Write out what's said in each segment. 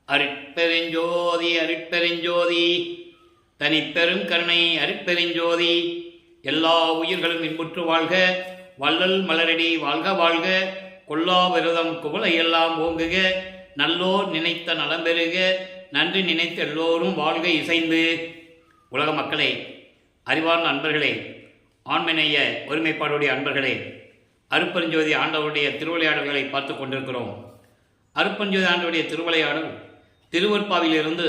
அருட்பெருஞ்சோதி அருட்பெருஞ்சோதி தனிப்பெரும் கருணை அருட்பெருஞ்சோதி. எல்லா உயிர்களும் இன்புற்று வாழ்க, வள்ளல் மலரடி வாழ்க வாழ்க, கொல்லா விரதம் குவளை எல்லாம் ஓங்குக, நல்லோர் நினைத்த நலம் பெறுக, நன்றி நினைத்த எல்லோரும் வாழ்க இசைந்து. உலக மக்களே, அறிவார்ந்த அன்பர்களே, ஆண்மநேய ஒருமைப்பாடுடைய அன்பர்களே, அருட்பெருஞ்சோதி ஆண்டவருடைய திருவிளையாடல்களை பார்த்து கொண்டிருக்கிறோம். அருட்பெருஞ்சோதி ஆண்டவருடைய திருவிளையாடல் திருவற்பாவிலிருந்து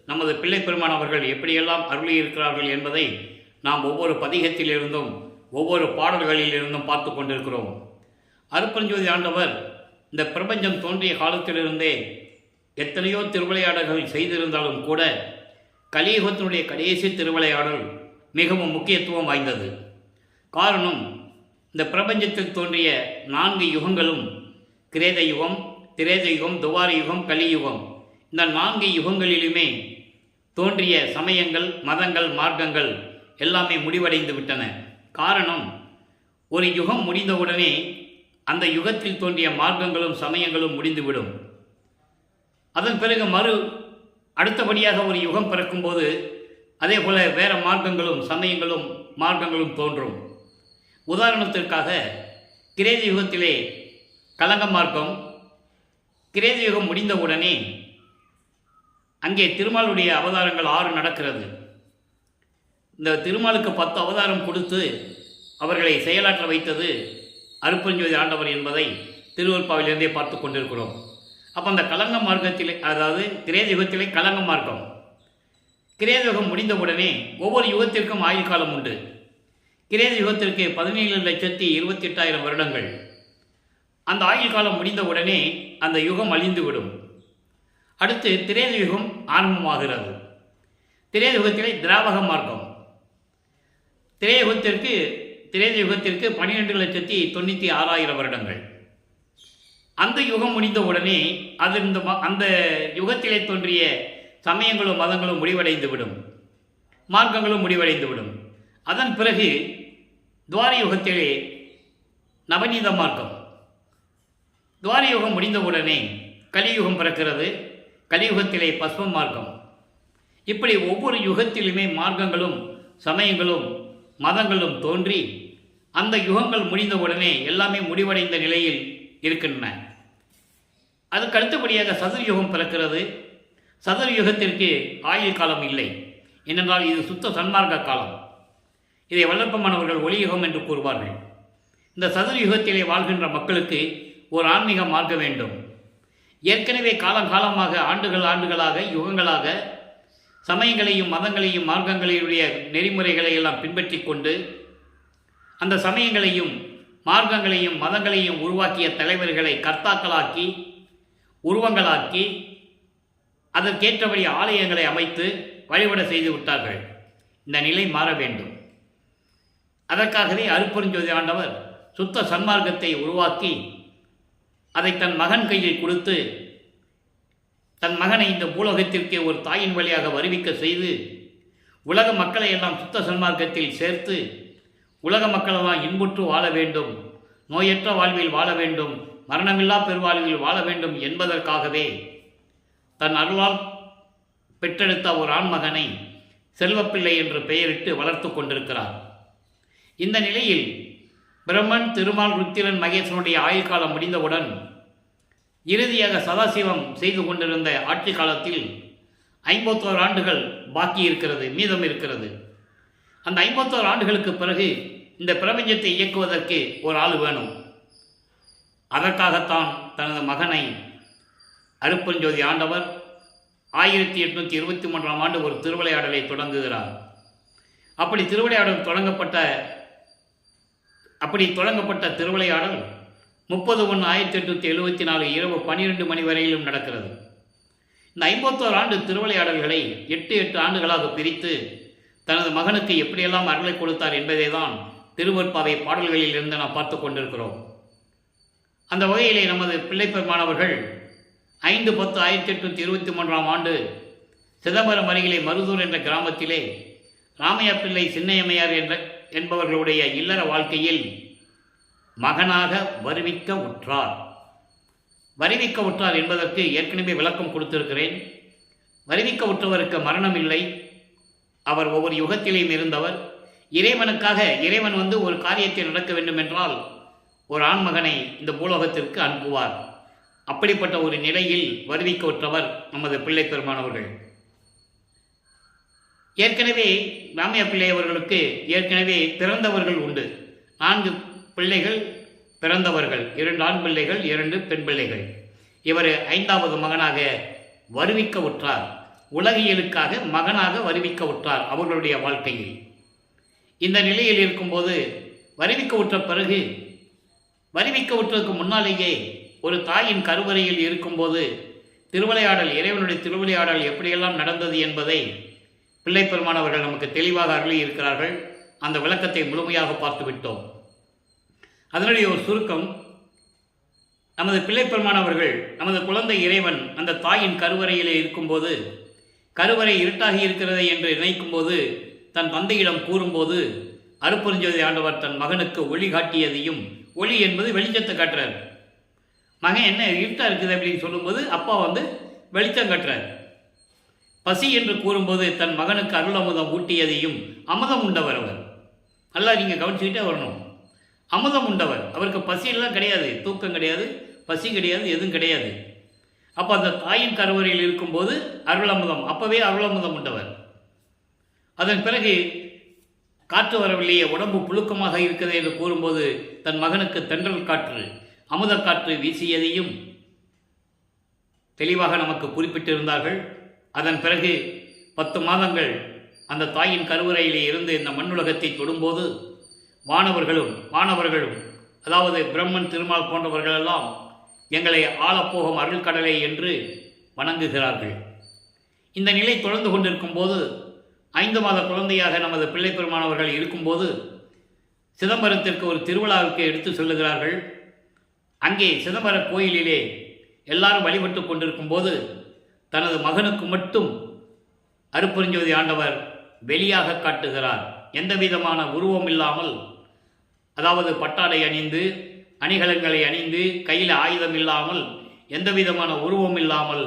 நமது பிள்ளை பெருமான் அவர்கள் எப்படியெல்லாம் அருளியிருக்கிறார்கள் என்பதை நாம் ஒவ்வொரு பதிகத்திலிருந்தும் ஒவ்வொரு பாடல்களிலிருந்தும் பார்த்து கொண்டிருக்கிறோம். அருட்பெருஞ்சோதி ஆண்டவர் இந்த பிரபஞ்சம் தோன்றிய காலத்திலிருந்தே எத்தனையோ திருவிளையாடல்கள் செய்திருந்தாலும் கூட கலியுகத்தினுடைய கடைசி திருவிளையாடல் மிகவும் முக்கியத்துவம் வாய்ந்தது. காரணம், இந்த பிரபஞ்சத்தில் தோன்றிய 4 யுகங்களும் கிரேத யுகம், திரேத யுகம், துவார யுகம், கலியுகம், இந்த 4 யுகங்களிலுமே தோன்றிய சமயங்கள், மதங்கள், மார்க்கங்கள் எல்லாமே முடிவடைந்து விட்டன. காரணம், ஒரு யுகம் முடிந்தவுடனே அந்த யுகத்தில் தோன்றிய மார்க்கங்களும் சமயங்களும் முடிந்துவிடும். அதன் பிறகு அடுத்தபடியாக ஒரு யுகம் பிறக்கும்போது அதே போல வேறு மார்க்கங்களும் சமயங்களும் மார்க்கங்களும் தோன்றும். உதாரணத்திற்காக கிரேத யுகத்திலே கலங்க மார்க்கம், கிரேத யுகம் முடிந்தவுடனே அங்கே திருமாலுடைய அவதாரங்கள் 6 நடக்கிறது. இந்த திருமாலுக்கு 10 அவதாரம் கொடுத்து அவர்களை செயலாற்ற வைத்தது அருட்பெருஞ்சோதி ஆண்டவர் என்பதை திருவற்பாவிலிருந்தே பார்த்து கொண்டிருக்கிறோம். அப்போ அந்த கலங்க மார்க்கத்திலே, அதாவது கிரேத யுகத்திலே கலங்க மார்க்கம், கிரேத யுகம் முடிந்தவுடனே ஒவ்வொரு யுகத்திற்கும் ஆயுள் காலம் உண்டு. கிரேத யுகத்திற்கு 17,28,000 வருடங்கள். அந்த ஆயுள் காலம் முடிந்தவுடனே அந்த யுகம் அழிந்துவிடும். அடுத்து திரேத யுகம் ஆரம்பமாகிறது. திரேத யுகத்திலே திராவக மார்க்கம், திரேத யுகத்திற்கு 12,96,000 வருடங்கள். அந்த யுகம் முடிந்தவுடனே அந்த யுகத்திலே தோன்றிய சமயங்களும் மதங்களும் முடிவடைந்துவிடும், மார்க்கங்களும் முடிவடைந்துவிடும். அதன் பிறகு துவார யுகத்திலே நவநீத மார்க்கம், துவார யுகம் முடிந்தவுடனே கலியுகம் பிறக்கிறது. கலியுகத்திலே பஸ்ம மார்க்கம். இப்படி ஒவ்வொரு யுகத்திலுமே மார்க்கங்களும் சமயங்களும் மதங்களும் தோன்றி அந்த யுகங்கள் முடிந்தவுடனே எல்லாமே முடிவடைந்த நிலையில் இருக்கின்றன. அதுக்கு அடுத்தபடியாக சதுர் யுகம் பிறக்கிறது. சதுர் யுகத்திற்கு ஆயுள் காலம் இல்லை, ஏனென்றால் இது சுத்த சன்மார்க்க காலம். இதை வல்லற்பமானவர்கள் ஒளியுகம் என்று கூறுவார்கள். இந்த சதுர் யுகத்திலே வாழ்கின்ற மக்களுக்கு ஒரு ஆன்மீக மார்க்க வேண்டும். ஏற்கனவே காலங்காலமாக ஆண்டுகளாக யுகங்களாக சமயங்களையும் மதங்களையும் மார்க்கங்களையுடைய நெறிமுறைகளை எல்லாம் பின்பற்றி கொண்டு அந்த சமயங்களையும் மார்க்கங்களையும் மதங்களையும் உருவாக்கிய தலைவர்களை கர்த்தாக்களாக்கி உருவங்களாக்கி அதற்கேற்றபடி ஆலயங்களை அமைத்து வழிபட செய்து விட்டார்கள். இந்த நிலை மாற வேண்டும். அதற்காகவே அருட்பெருஞ்சோதி ஆண்டவர் சுத்த சன்மார்க்கத்தை உருவாக்கி அதை தன் மகன் கையில் கொடுத்து தன் மகனை இந்த பூலோகத்திற்கே ஒரு தாயின் வழியாக வருவிக்க செய்து உலக மக்களை எல்லாம் சுத்த சன்மார்க்கத்தில் சேர்த்து உலக மக்களெல்லாம் இன்புற்று வாழ வேண்டும், நோயற்ற வாழ்வில் வாழ வேண்டும், மரணமில்லா பெருவாழ்வில் வாழ வேண்டும் என்பதற்காகவே தன் அருளால் பெற்றெடுத்த ஒரு ஆண்மகனை செல்வப்பிள்ளை என்று பெயரிட்டு வளர்த்து கொண்டிருக்கிறார். இந்த நிலையில் பிரம்மன், திருமால், ருத்திரன், மகேசனுடைய ஆயுள் காலம் முடிந்தவுடன் இறுதியாக சதாசிவம் செய்து கொண்டிருந்த ஆட்சி காலத்தில் 51 ஆண்டுகள் பாக்கி இருக்கிறது, மீதம் இருக்கிறது. அந்த 51 ஆண்டுகளுக்கு பிறகு இந்த பிரபஞ்சத்தை இயக்குவதற்கு ஒரு ஆள் வேணும். அதற்காகத்தான் தனது மகனை அருட்பெருஞ்சோதி ஆண்டவர் 1823ஆம் ஆண்டு ஒரு திருவிளையாடலை தொடங்குகிறார். அப்படி தொடங்கப்பட்ட திருவிளையாடல் 30/1/1874 இரவு 12 மணி வரையிலும் நடக்கிறது. இந்த 51 ஆண்டு திருவிளையாடல்களை 8 ஆண்டுகளாக பிரித்து தனது மகனுக்கு எப்படியெல்லாம் அருளை கொடுத்தார் என்பதை தான் திருவற்பாவை பாடல்களில் இருந்து நாம் பார்த்து கொண்டிருக்கிறோம். அந்த வகையிலே நமது பிள்ளை பெருமானவர்கள் 5/10/1823ஆம் ஆண்டு சிதம்பரம் அருகிலே மருதூர் என்ற கிராமத்திலே ராமையா பிள்ளை சின்னையம்மையார் என்பவர்களுடைய இல்லற வாழ்க்கையில் மகனாக வருவிக்க உற்றார். வருவிக்க உற்றார் என்பதற்கு ஏற்கனவே விளக்கம் கொடுத்திருக்கிறேன். வருவிக்க உற்றவருக்கு மரணம் இல்லை. அவர் ஒவ்வொரு யுகத்திலேயும் இருந்தவர். இறைவனுக்காக இறைவன் ஒரு காரியத்தை நடக்க வேண்டும் என்றால் ஒரு ஆண்மகனை இந்த பூலோகத்திற்கு அனுப்புவார். அப்படிப்பட்ட ஒரு நிலையில் வருவிக்க உற்றவர் நமது பிள்ளை பெருமானவர்கள். ஏற்கனவே ராமையா பிள்ளை அவர்களுக்கு ஏற்கனவே பிறந்தவர்கள் உண்டு. 4 பிள்ளைகள் பிறந்தவர்கள், 2 ஆண் பிள்ளைகள், 2 பெண் பிள்ளைகள். இவர் 5வது மகனாக வருவிக்க உற்றார். உலகியலுக்காக மகனாக வருவிக்க உற்றார் அவர்களுடைய வாழ்க்கையில். இந்த நிலையில் இருக்கும்போது வருவிக்க உற்ற பிறகு, வருவிக்க உற்றதுக்கு முன்னாலேயே ஒரு தாயின் கருவறையில் இருக்கும்போது திருவிளையாடல், இறைவனுடைய திருவிளையாடல் எப்படியெல்லாம் நடந்தது என்பதை பிள்ளை பெருமானவர்கள் நமக்கு தெளிவாக அருளி இருக்கிறார்கள். அந்த விளக்கத்தை முழுமையாக பார்த்து விட்டோம். அதனுடைய ஒரு சுருக்கம், நமது பிள்ளை பெருமானவர்கள் நமது குழந்தை இறைவன் அந்த தாயின் கருவறையிலே இருக்கும்போது, கருவறை இருட்டாகி இருக்கிறது என்று நினைக்கும்போது தன் தந்தையிடம் கூறும்போது அருட்பெருஞ்சோதி ஆண்டவர் தன் மகனுக்கு ஒளி காட்டியதையும், ஒளி என்பது வெளிச்சத்தை காட்டுறார். மகன் என்ன இருட்டா இருக்குது அப்படின்னு சொல்லும்போது அப்பா வெளிச்சம் காட்டுறார். பசி என்று கூறும்போது தன் மகனுக்கு அருள் அமுதம் ஊட்டியதையும், அமுதம் உண்டவர் அவர். நல்லா நீங்கள் கவனிச்சுக்கிட்டே வரணும். அமுதம் உண்டவர். அவருக்கு பசியெல்லாம் கிடையாது, தூக்கம் கிடையாது, பசி கிடையாது, எதுவும் கிடையாது. அப்போ அந்த தாயின் கருவறையில் இருக்கும்போது அருள் அமுதம், அப்போவே அருள் அமுதம் உண்டவர். அதன் பிறகு காற்று வரவில்லையே, உடம்பு புழுக்கமாக இருக்கிறது என்று கூறும்போது தன் மகனுக்கு தென்றல் காற்று, அமுத காற்று வீசியதையும் தெளிவாக நமக்கு குறிப்பிட்டிருந்தார்கள். அதன் பிறகு 10 மாதங்கள் அந்த தாயின் கருவறையிலே இருந்து இந்த மண்ணுலகத்தை தொடும்போது வானவர்களும் அதாவது பிரம்மன், திருமால் போன்றவர்களெல்லாம் எங்களை ஆளப்போகும் அருள் கடலை என்று வணங்குகிறார்கள். இந்த நிலை தொடர்ந்து கொண்டிருக்கும் போது 5 மாத குழந்தையாக நமது பிள்ளை பெருமானவர்கள் இருக்கும்போது சிதம்பரத்திற்கு ஒரு திருவிழாவுக்கு எடுத்து சொல்லுகிறார்கள். அங்கே சிதம்பர கோயிலிலே எல்லாரும் வழிபட்டு கொண்டிருக்கும் போது தனது மகனுக்கு மட்டும் அருட்பெருஞ்சோதி ஆண்டவர் வெளியாக காட்டுகிறார். எந்த விதமான உருவம் இல்லாமல், அதாவது பட்டாடை அணிந்து, அணிகலன்களை அணிந்து, கையில் ஆயுதம் இல்லாமல், எந்த விதமான உருவம் இல்லாமல்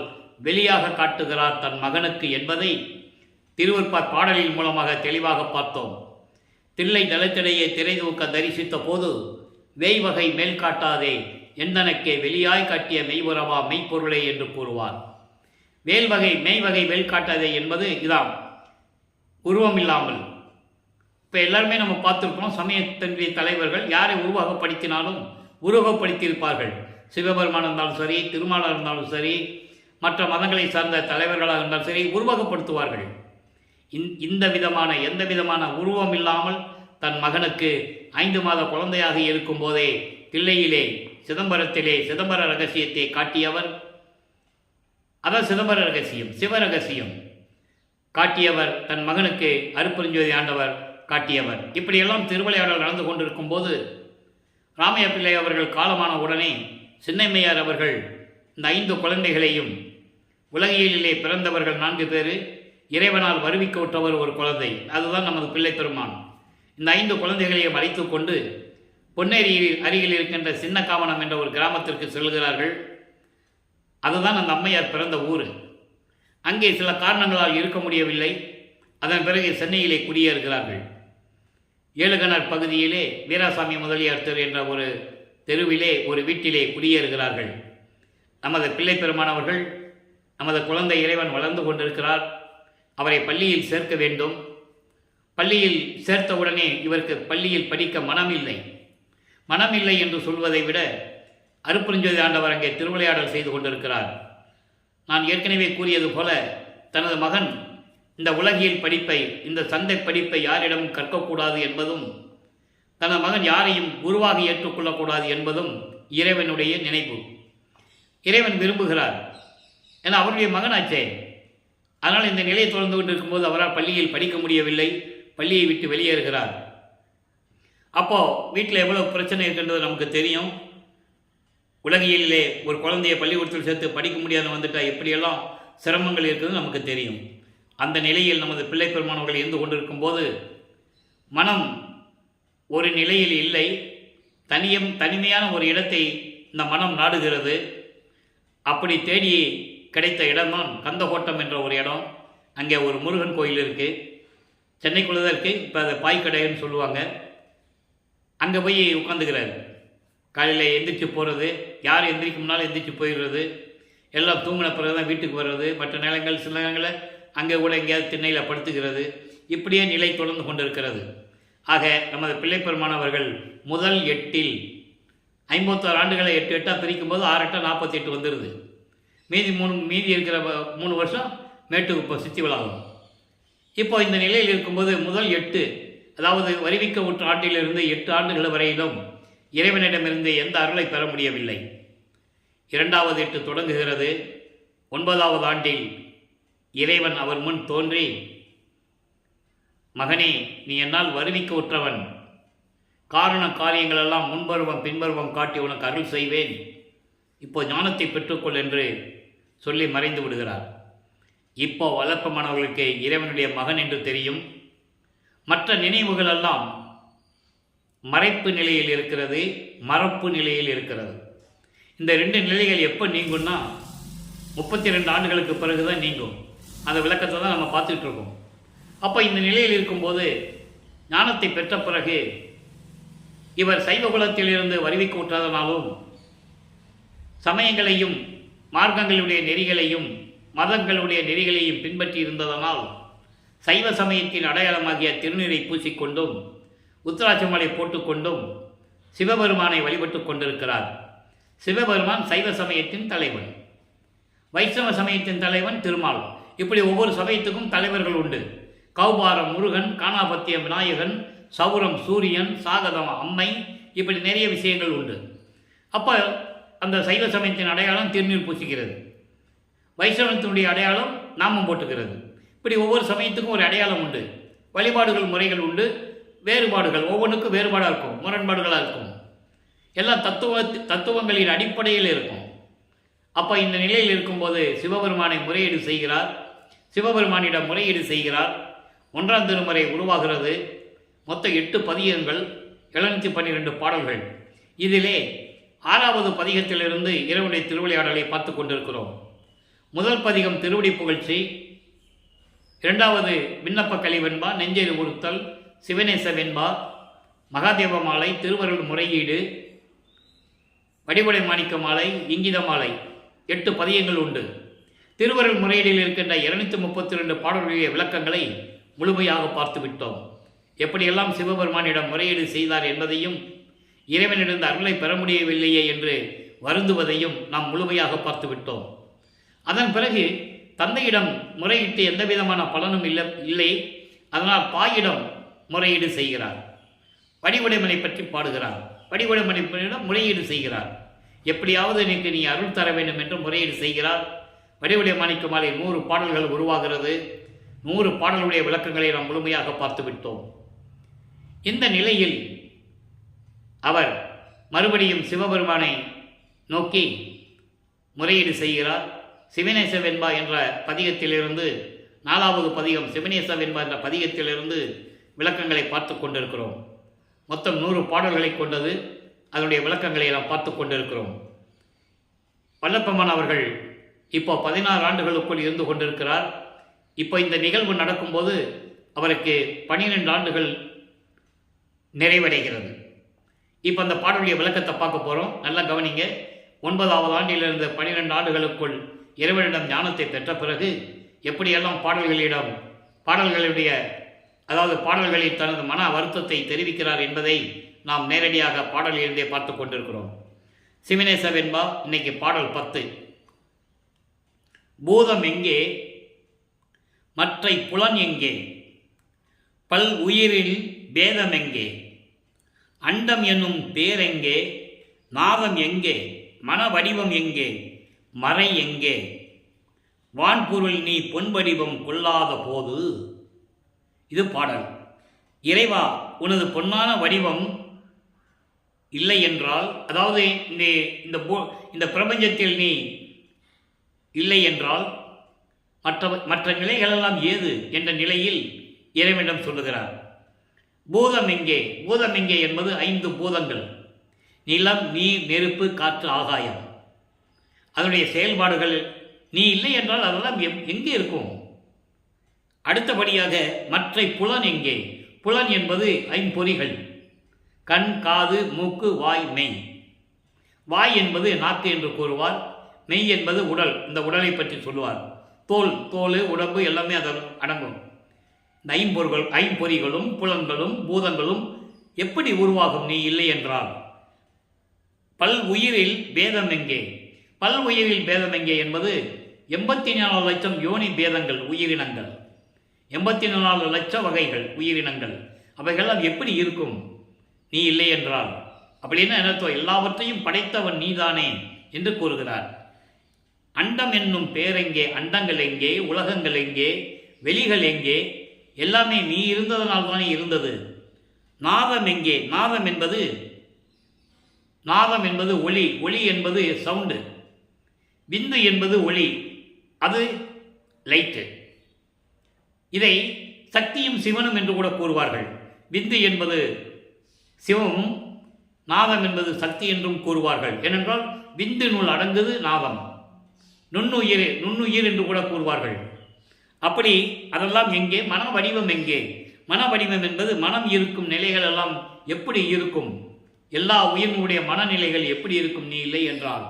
வெளியாக காட்டுகிறார் தன் மகனுக்கு என்பதை திருவருட்பா பாடலின் மூலமாக தெளிவாக பார்த்தோம். தில்லை தளத்திடையே திரை தூக்க தரிசித்த போது வேய்வகை மேல் காட்டாதே, எந்தனக்கே வெளியாய் காட்டிய மெய்வுறவா மெய்ப்பொருளே என்று கூறுவார். வேல்வகை மெய்வகை வேல் காட்டாதே என்பது இதான், உருவம் இல்லாமல். இப்போ எல்லாருமே நம்ம பார்த்துருக்கோம், சமயத்தினுடைய தலைவர்கள் யாரை உருவகப்படுத்தினாலும் உருவகப்படுத்தியிருப்பார்கள். சிவபெருமான் இருந்தாலும் சரி, திருமாலாக இருந்தாலும் சரி, மற்ற மதங்களை சார்ந்த தலைவர்களாக இருந்தாலும் சரி, உருவகப்படுத்துவார்கள். இந்த விதமான எந்த விதமான உருவம் இல்லாமல் தன் மகனுக்கு 5 மாத குழந்தையாக இருக்கும் போதே தில்லையிலே சிதம்பரத்திலே சிதம்பர ரகசியத்தை காட்டியவர். அதான் சிதம்பர ரகசியம், சிவரகசியம் காட்டியவர் தன் மகனுக்கு அருட்பெருஞ்சோதி ஆண்டவர் காட்டியவர். இப்படியெல்லாம் திருவிளையாடல் நடந்து கொண்டிருக்கும் போது ராமையா பிள்ளை அவர்கள் காலமான உடனே சின்னைமையார் அவர்கள் இந்த 5 குழந்தைகளையும், உலகியலிலே பிறந்தவர்கள் 4 பேர், இறைவனால் வருவிக்க விட்டவர் ஒரு குழந்தை, அதுதான் நமது பிள்ளை பெருமான். இந்த 5 குழந்தைகளையும் அழைத்து கொண்டு பொன்னேரியில் அருகில் இருக்கின்ற சின்ன காமனம் என்ற ஒரு கிராமத்திற்கு செல்கிறார்கள். அதுதான் அந்த அம்மையார் பிறந்த ஊர். அங்கே சில காரணங்களால் இருக்க முடியவில்லை. அதன் பிறகு சென்னையிலே குடியேறுகிறார்கள். ஏழுகணர் பகுதியிலே வீராசாமி முதலியார் தெரு என்ற ஒரு தெருவிலே ஒரு வீட்டிலே குடியேறுகிறார்கள். நமது பிள்ளை பெருமானவர்கள், நமது குழந்தை இறைவன் வளர்ந்து கொண்டிருக்கிறார், அவரை பள்ளியில் சேர்க்க வேண்டும். பள்ளியில் சேர்த்தவுடனே இவருக்கு பள்ளியில் படிக்க மனமில்லை என்று சொல்வதை விட அருட்பெருஞ்சோதி ஆண்டவர் அங்கே திருவிளையாடல் செய்து கொண்டிருக்கிறார். நான் ஏற்கனவே கூறியது போல தனது மகன் இந்த உலகியல் படிப்பை, இந்த சந்தை படிப்பை யாரிடமும் கற்கக்கூடாது என்பதும், தனது மகன் யாரையும் குருவாக ஏற்றுக்கொள்ளக்கூடாது என்பதும் இறைவனுடைய நினைவு. இறைவன் விரும்புகிறார், ஏன்னா அவருடைய மகனாச்சே. அதனால் இந்த நிலையை தொடர்ந்து கொண்டிருக்கும்போது அவரால் பள்ளியில் படிக்க முடியவில்லை, பள்ளியை விட்டு வெளியேறுகிறார். அப்போது வீட்டில் எவ்வளோ பிரச்சனை இருக்கின்றது நமக்கு தெரியும். உலகியலிலே ஒரு குழந்தையை பள்ளிக்கூடத்தில் சேர்த்து படிக்க முடியாத வந்துட்டால் எப்படியெல்லாம் சிரமங்கள் இருக்கிறது நமக்கு தெரியும். அந்த நிலையில் நமது பிள்ளை பெருமானவர்கள் இருந்து கொண்டிருக்கும் போது மனம் ஒரு நிலையில் இல்லை, தனிமையான ஒரு இடத்தை இந்த மனம் நாடுகிறது. அப்படி தேடி கிடைத்த இடம்தான் கந்தகோட்டம் என்ற ஒரு இடம். அங்கே ஒரு முருகன் கோயில் இருக்குது, சென்னைக்குள்ளே தான் இருக்குது. இப்போ அதை பாய்க்கடைன்னு சொல்லுவாங்க. அங்கே போய் உட்காந்துக்கிறாரு. காலையில் எந்திரிச்சு போகிறது, யார் எந்திரிக்க முன்னாலும் எந்திரிச்சு போயிடுறது, எல்லாம் தூங்கின பிறகு தான் வீட்டுக்கு வர்றது. மற்ற நேரங்கள் சில நேரங்களில் அங்கே கூட எங்கேயாவது திண்ணையில் படுத்துக்கிறது. இப்படியே நிலை தொடர்ந்து கொண்டிருக்கிறது. ஆக நமது பிள்ளைப்பெருமானவர்கள் முதல் 8 56 ஆண்டுகளை 8 8 பிரிக்கும் போது 6 8 48 வந்துடுது. மீதி இருக்கிற 3 வருஷம் மேட்டுக்குப்பம் சித்தி விழாகும். இப்போ இந்த நிலையில் இருக்கும்போது முதல் 8, அதாவது வருவிக்க உற்ற ஆண்டிலிருந்து 8 ஆண்டுகள் வரையிலும் இறைவனிடமிருந்து எந்த அருளை பெற முடியவில்லை. 2வது 8 தொடங்குகிறது. 9வது ஆண்டில் இறைவன் அவர் முன் தோன்றி, மகனே, நீ என்னால் வருவிக்க உற்றவன், காரண காரியங்களெல்லாம் முன்பருவம் பின்பருவம் காட்டி உனக்கு அருள் செய்வேன், இப்போ ஞானத்தை பெற்றுக்கொள் என்று சொல்லி மறைந்து விடுகிறார். இப்போ வளர்ப்பமானவர்களுக்கு இறைவனுடைய மகன் என்று தெரியும். மற்ற நினைவுகளெல்லாம் மறைப்பு நிலையில் இருக்கிறது, மறப்பு நிலையில் இருக்கிறது. இந்த 2 நிலைகள் எப்போ நீங்கும்னா 32 ஆண்டுகளுக்கு பிறகு தான் நீங்கும். அந்த விளக்கத்தை தான் நம்ம பார்த்துக்கிட்டு இருக்கோம். அப்போ இந்த நிலையில் இருக்கும்போது ஞானத்தை பெற்ற பிறகு இவர் சைவ குலத்திலிருந்து வருவிக்க விட்டதனாலும் சமயங்களையும் மார்க்கங்களுடைய நெறிகளையும் மதங்களுடைய நெறிகளையும் பின்பற்றி இருந்ததனால் சைவ சமயத்தின் அடையாளமாகிய திருநீரை பூசிக்கொண்டும் உத்தராட்சமலை போட்டுக்கொண்டும் சிவபெருமானை வழிபட்டு கொண்டிருக்கிறார். சிவபெருமான் சைவ சமயத்தின் தலைவன், வைஷ்ணவ சமயத்தின் தலைவன் திருமால். இப்படி ஒவ்வொரு சமயத்துக்கும் தலைவர்கள் உண்டு. கௌபாரம் முருகன், காணாபத்தியம் விநாயகன், சௌரம் சூரியன், சாகதம் அம்மை, இப்படி நிறைய விஷயங்கள் உண்டு. அப்போ அந்த சைவ சமயத்தின் அடையாளம் திருநீர் பூசிக்கிறது, வைஷ்ணவத்தினுடைய அடையாளம் நாமம் போட்டுக்கிறது. இப்படி ஒவ்வொரு சமயத்துக்கும் ஒரு அடையாளம் உண்டு, வழிபாடுகள் முறைகள் உண்டு, வேறுபாடுகள் ஒவ்வொன்றுக்கும் வேறுபாடாக இருக்கும், முரண்பாடுகளாக இருக்கும், எல்லாம் தத்துவங்களின் அடிப்படையில் இருக்கும். அப்போ இந்த நிலையில் இருக்கும்போது சிவபெருமானை முறையீடு செய்கிறார். சிவபெருமானிடம் முறையீடு செய்கிறார். 1ஆம் திருமுறை உருவாகிறது. மொத்தம் 8 பதிகங்கள், 712 பாடல்கள். இதிலே 6வது பதிகத்திலிருந்து இறைவனுடைய திருவிளையாடலை பார்த்து கொண்டிருக்கிறோம். முதல் பதிகம் திருவடி புகழ்ச்சி, 2வது விண்ணப்ப கலிவெண்பா, நெஞ்செறி உறுத்தல், சிவநேச வெண்பா, மகாதேவ மாலை, திருவருள் முறையீடு, வடிவுடை மாணிக்க மாலை, இங்கித மாலை, 8 பதியங்கள் உண்டு. திருவருள் முறையீடில் இருக்கின்ற 232 பாடல்களுடைய விளக்கங்களை முழுமையாக பார்த்து விட்டோம். எப்படியெல்லாம் சிவபெருமானிடம் முறையீடு செய்தார் என்பதையும் இறைவனிடம் அருளை பெற முடியவில்லையே என்று வருந்துவதையும் நாம் முழுமையாக பார்த்து விட்டோம். அதன் பிறகு தந்தையிடம் முறையிட்டு எந்த விதமான பலனும் இல்லை. அதனால் தாயிடம் முறையீடு செய்கிறார். வடிவுடைமனை பற்றி பாடுகிறார். வடிவுடைமனையிடம் முறையீடு செய்கிறார். எப்படியாவது எனக்கு நீ அருள் தர வேண்டும் என்று முறையீடு செய்கிறார். வடிவுடை மாணிக்க மாலை 100 பாடல்கள் உருவாகிறது. 100 பாடல்களுடைய விளக்கங்களை நாம் முழுமையாக பார்த்து விட்டோம். இந்த நிலையில் அவர் மறுபடியும் சிவபெருமானை நோக்கி முறையீடு செய்கிறார். சிவநேச வெண்பா என்ற பதிகத்திலிருந்து 4வது பதிகம் சிவநேச வெண்பா என்ற பதிகத்திலிருந்து விளக்கங்களை பார்த்து கொண்டிருக்கிறோம். மொத்தம் 100 பாடல்களை கொண்டது. அதனுடைய விளக்கங்களை நாம் பார்த்து கொண்டிருக்கிறோம். வல்லப்பெருமான் அவர்கள் இப்போ 16 ஆண்டுகளுக்குள் இருந்து கொண்டிருக்கிறார். இப்போ இந்த நிகழ்வு நடக்கும்போது அவருக்கு 12 ஆண்டுகள் நிறைவடைகிறது. இப்போ அந்த பாடலுடைய விளக்கத்தை பார்க்க போகிறோம். நல்லா கவனிங்க. 9வது ஆண்டிலிருந்து 12 ஆண்டுகளுக்குள் இறைவனிடம் ஞானத்தை பெற்ற பிறகு எப்படியெல்லாம் பாடல்களில் தனது மன வருத்தத்தை தெரிவிக்கிறார் என்பதை நாம் நேரடியாக பாடலிலிருந்தே பார்த்து கொண்டிருக்கிறோம். சிவநேச வெண்பா இன்னைக்கு பாடல் 10. பூதம் எங்கே, மற்றை புலன் எங்கே, பல் உயிரில் பேதம் எங்கே, அண்டம் என்னும் பேரெங்கே, நாதம் எங்கே, மன வடிவம் எங்கே, மறை எங்கே, வான்பொருள் நீ பொன்வடிவம் கொள்ளாத போது. இது பாடல். இறைவா, உனது பொன்னான வடிவம் இல்லை என்றால், அதாவது இந்த பிரபஞ்சத்தில் நீ இல்லை என்றால் மற்ற நிலைகளெல்லாம் ஏது என்ற நிலையில் இறைவனிடம் சொல்லுகிறார். பூதம் எங்கே, பூதம் எங்கே என்பது 5 பூதங்கள்: நிலம், நீர், நெருப்பு, காற்று, ஆகாயம். அதனுடைய செயல்பாடுகள் நீ இல்லை என்றால் அதெல்லாம் எங்கே இருக்கும்? அடுத்தபடியாக மற்ற புலன் எங்கே? புலன் என்பது ஐம்பொறிகள்: கண், காது, மூக்கு, வாய், மெய். வாய் என்பது நாக்கு என்று கூறுவார். மெய் என்பது உடல், இந்த உடலை பற்றி சொல்லுவார். தோல், உடம்பு எல்லாமே அதில் அடங்கும். இந்த ஐம்பொறிகளும் புலன்களும் பூதங்களும் எப்படி உருவாகும் நீ இல்லை என்றால்? பல் உயிரில் பேதம் எங்கே? பல் உயிரில் பேதம் எங்கே என்பது 84 லட்சம் யோனி பேதங்கள் உயிரினங்கள், 84 லட்சம் வகைகள் உயிரினங்கள். அவைகள்லாம் எப்படி இருக்கும் நீ இல்லை என்றால்? அப்படின்னா என்ன? எல்லாவற்றையும் படைத்தவன் நீதானே என்று கூறுகிறார். அண்டம் என்னும் பேரெங்கே? அண்டங்கள் எங்கே? உலகங்கள் எங்கே? வெளிகள் எங்கே? எல்லாமே நீ இருந்ததனால் தானே இருந்தது. நாதம் எங்கே? நாதம் என்பது ஒளி, ஒளி என்பது சவுண்டு. விந்து என்பது ஒளி, அது லைட்டு. இதை சக்தியும் சிவனும் என்று கூட கூறுவார்கள். விந்து என்பது சிவமும், நாதம் என்பது சக்தி என்றும் கூறுவார்கள். ஏனென்றால் விந்தினுள் அடங்குது நாதம். நுண்ணுயிர் என்று கூட கூறுவார்கள். அப்படி அதெல்லாம் எங்கே? மன வடிவம் எங்கே? மன வடிவம் என்பது மனம் இருக்கும் நிலைகள் எல்லாம் எப்படி இருக்கும்? எல்லா உயிரினுடைய மனநிலைகள் எப்படி இருக்கும் நீ இல்லை என்றால்?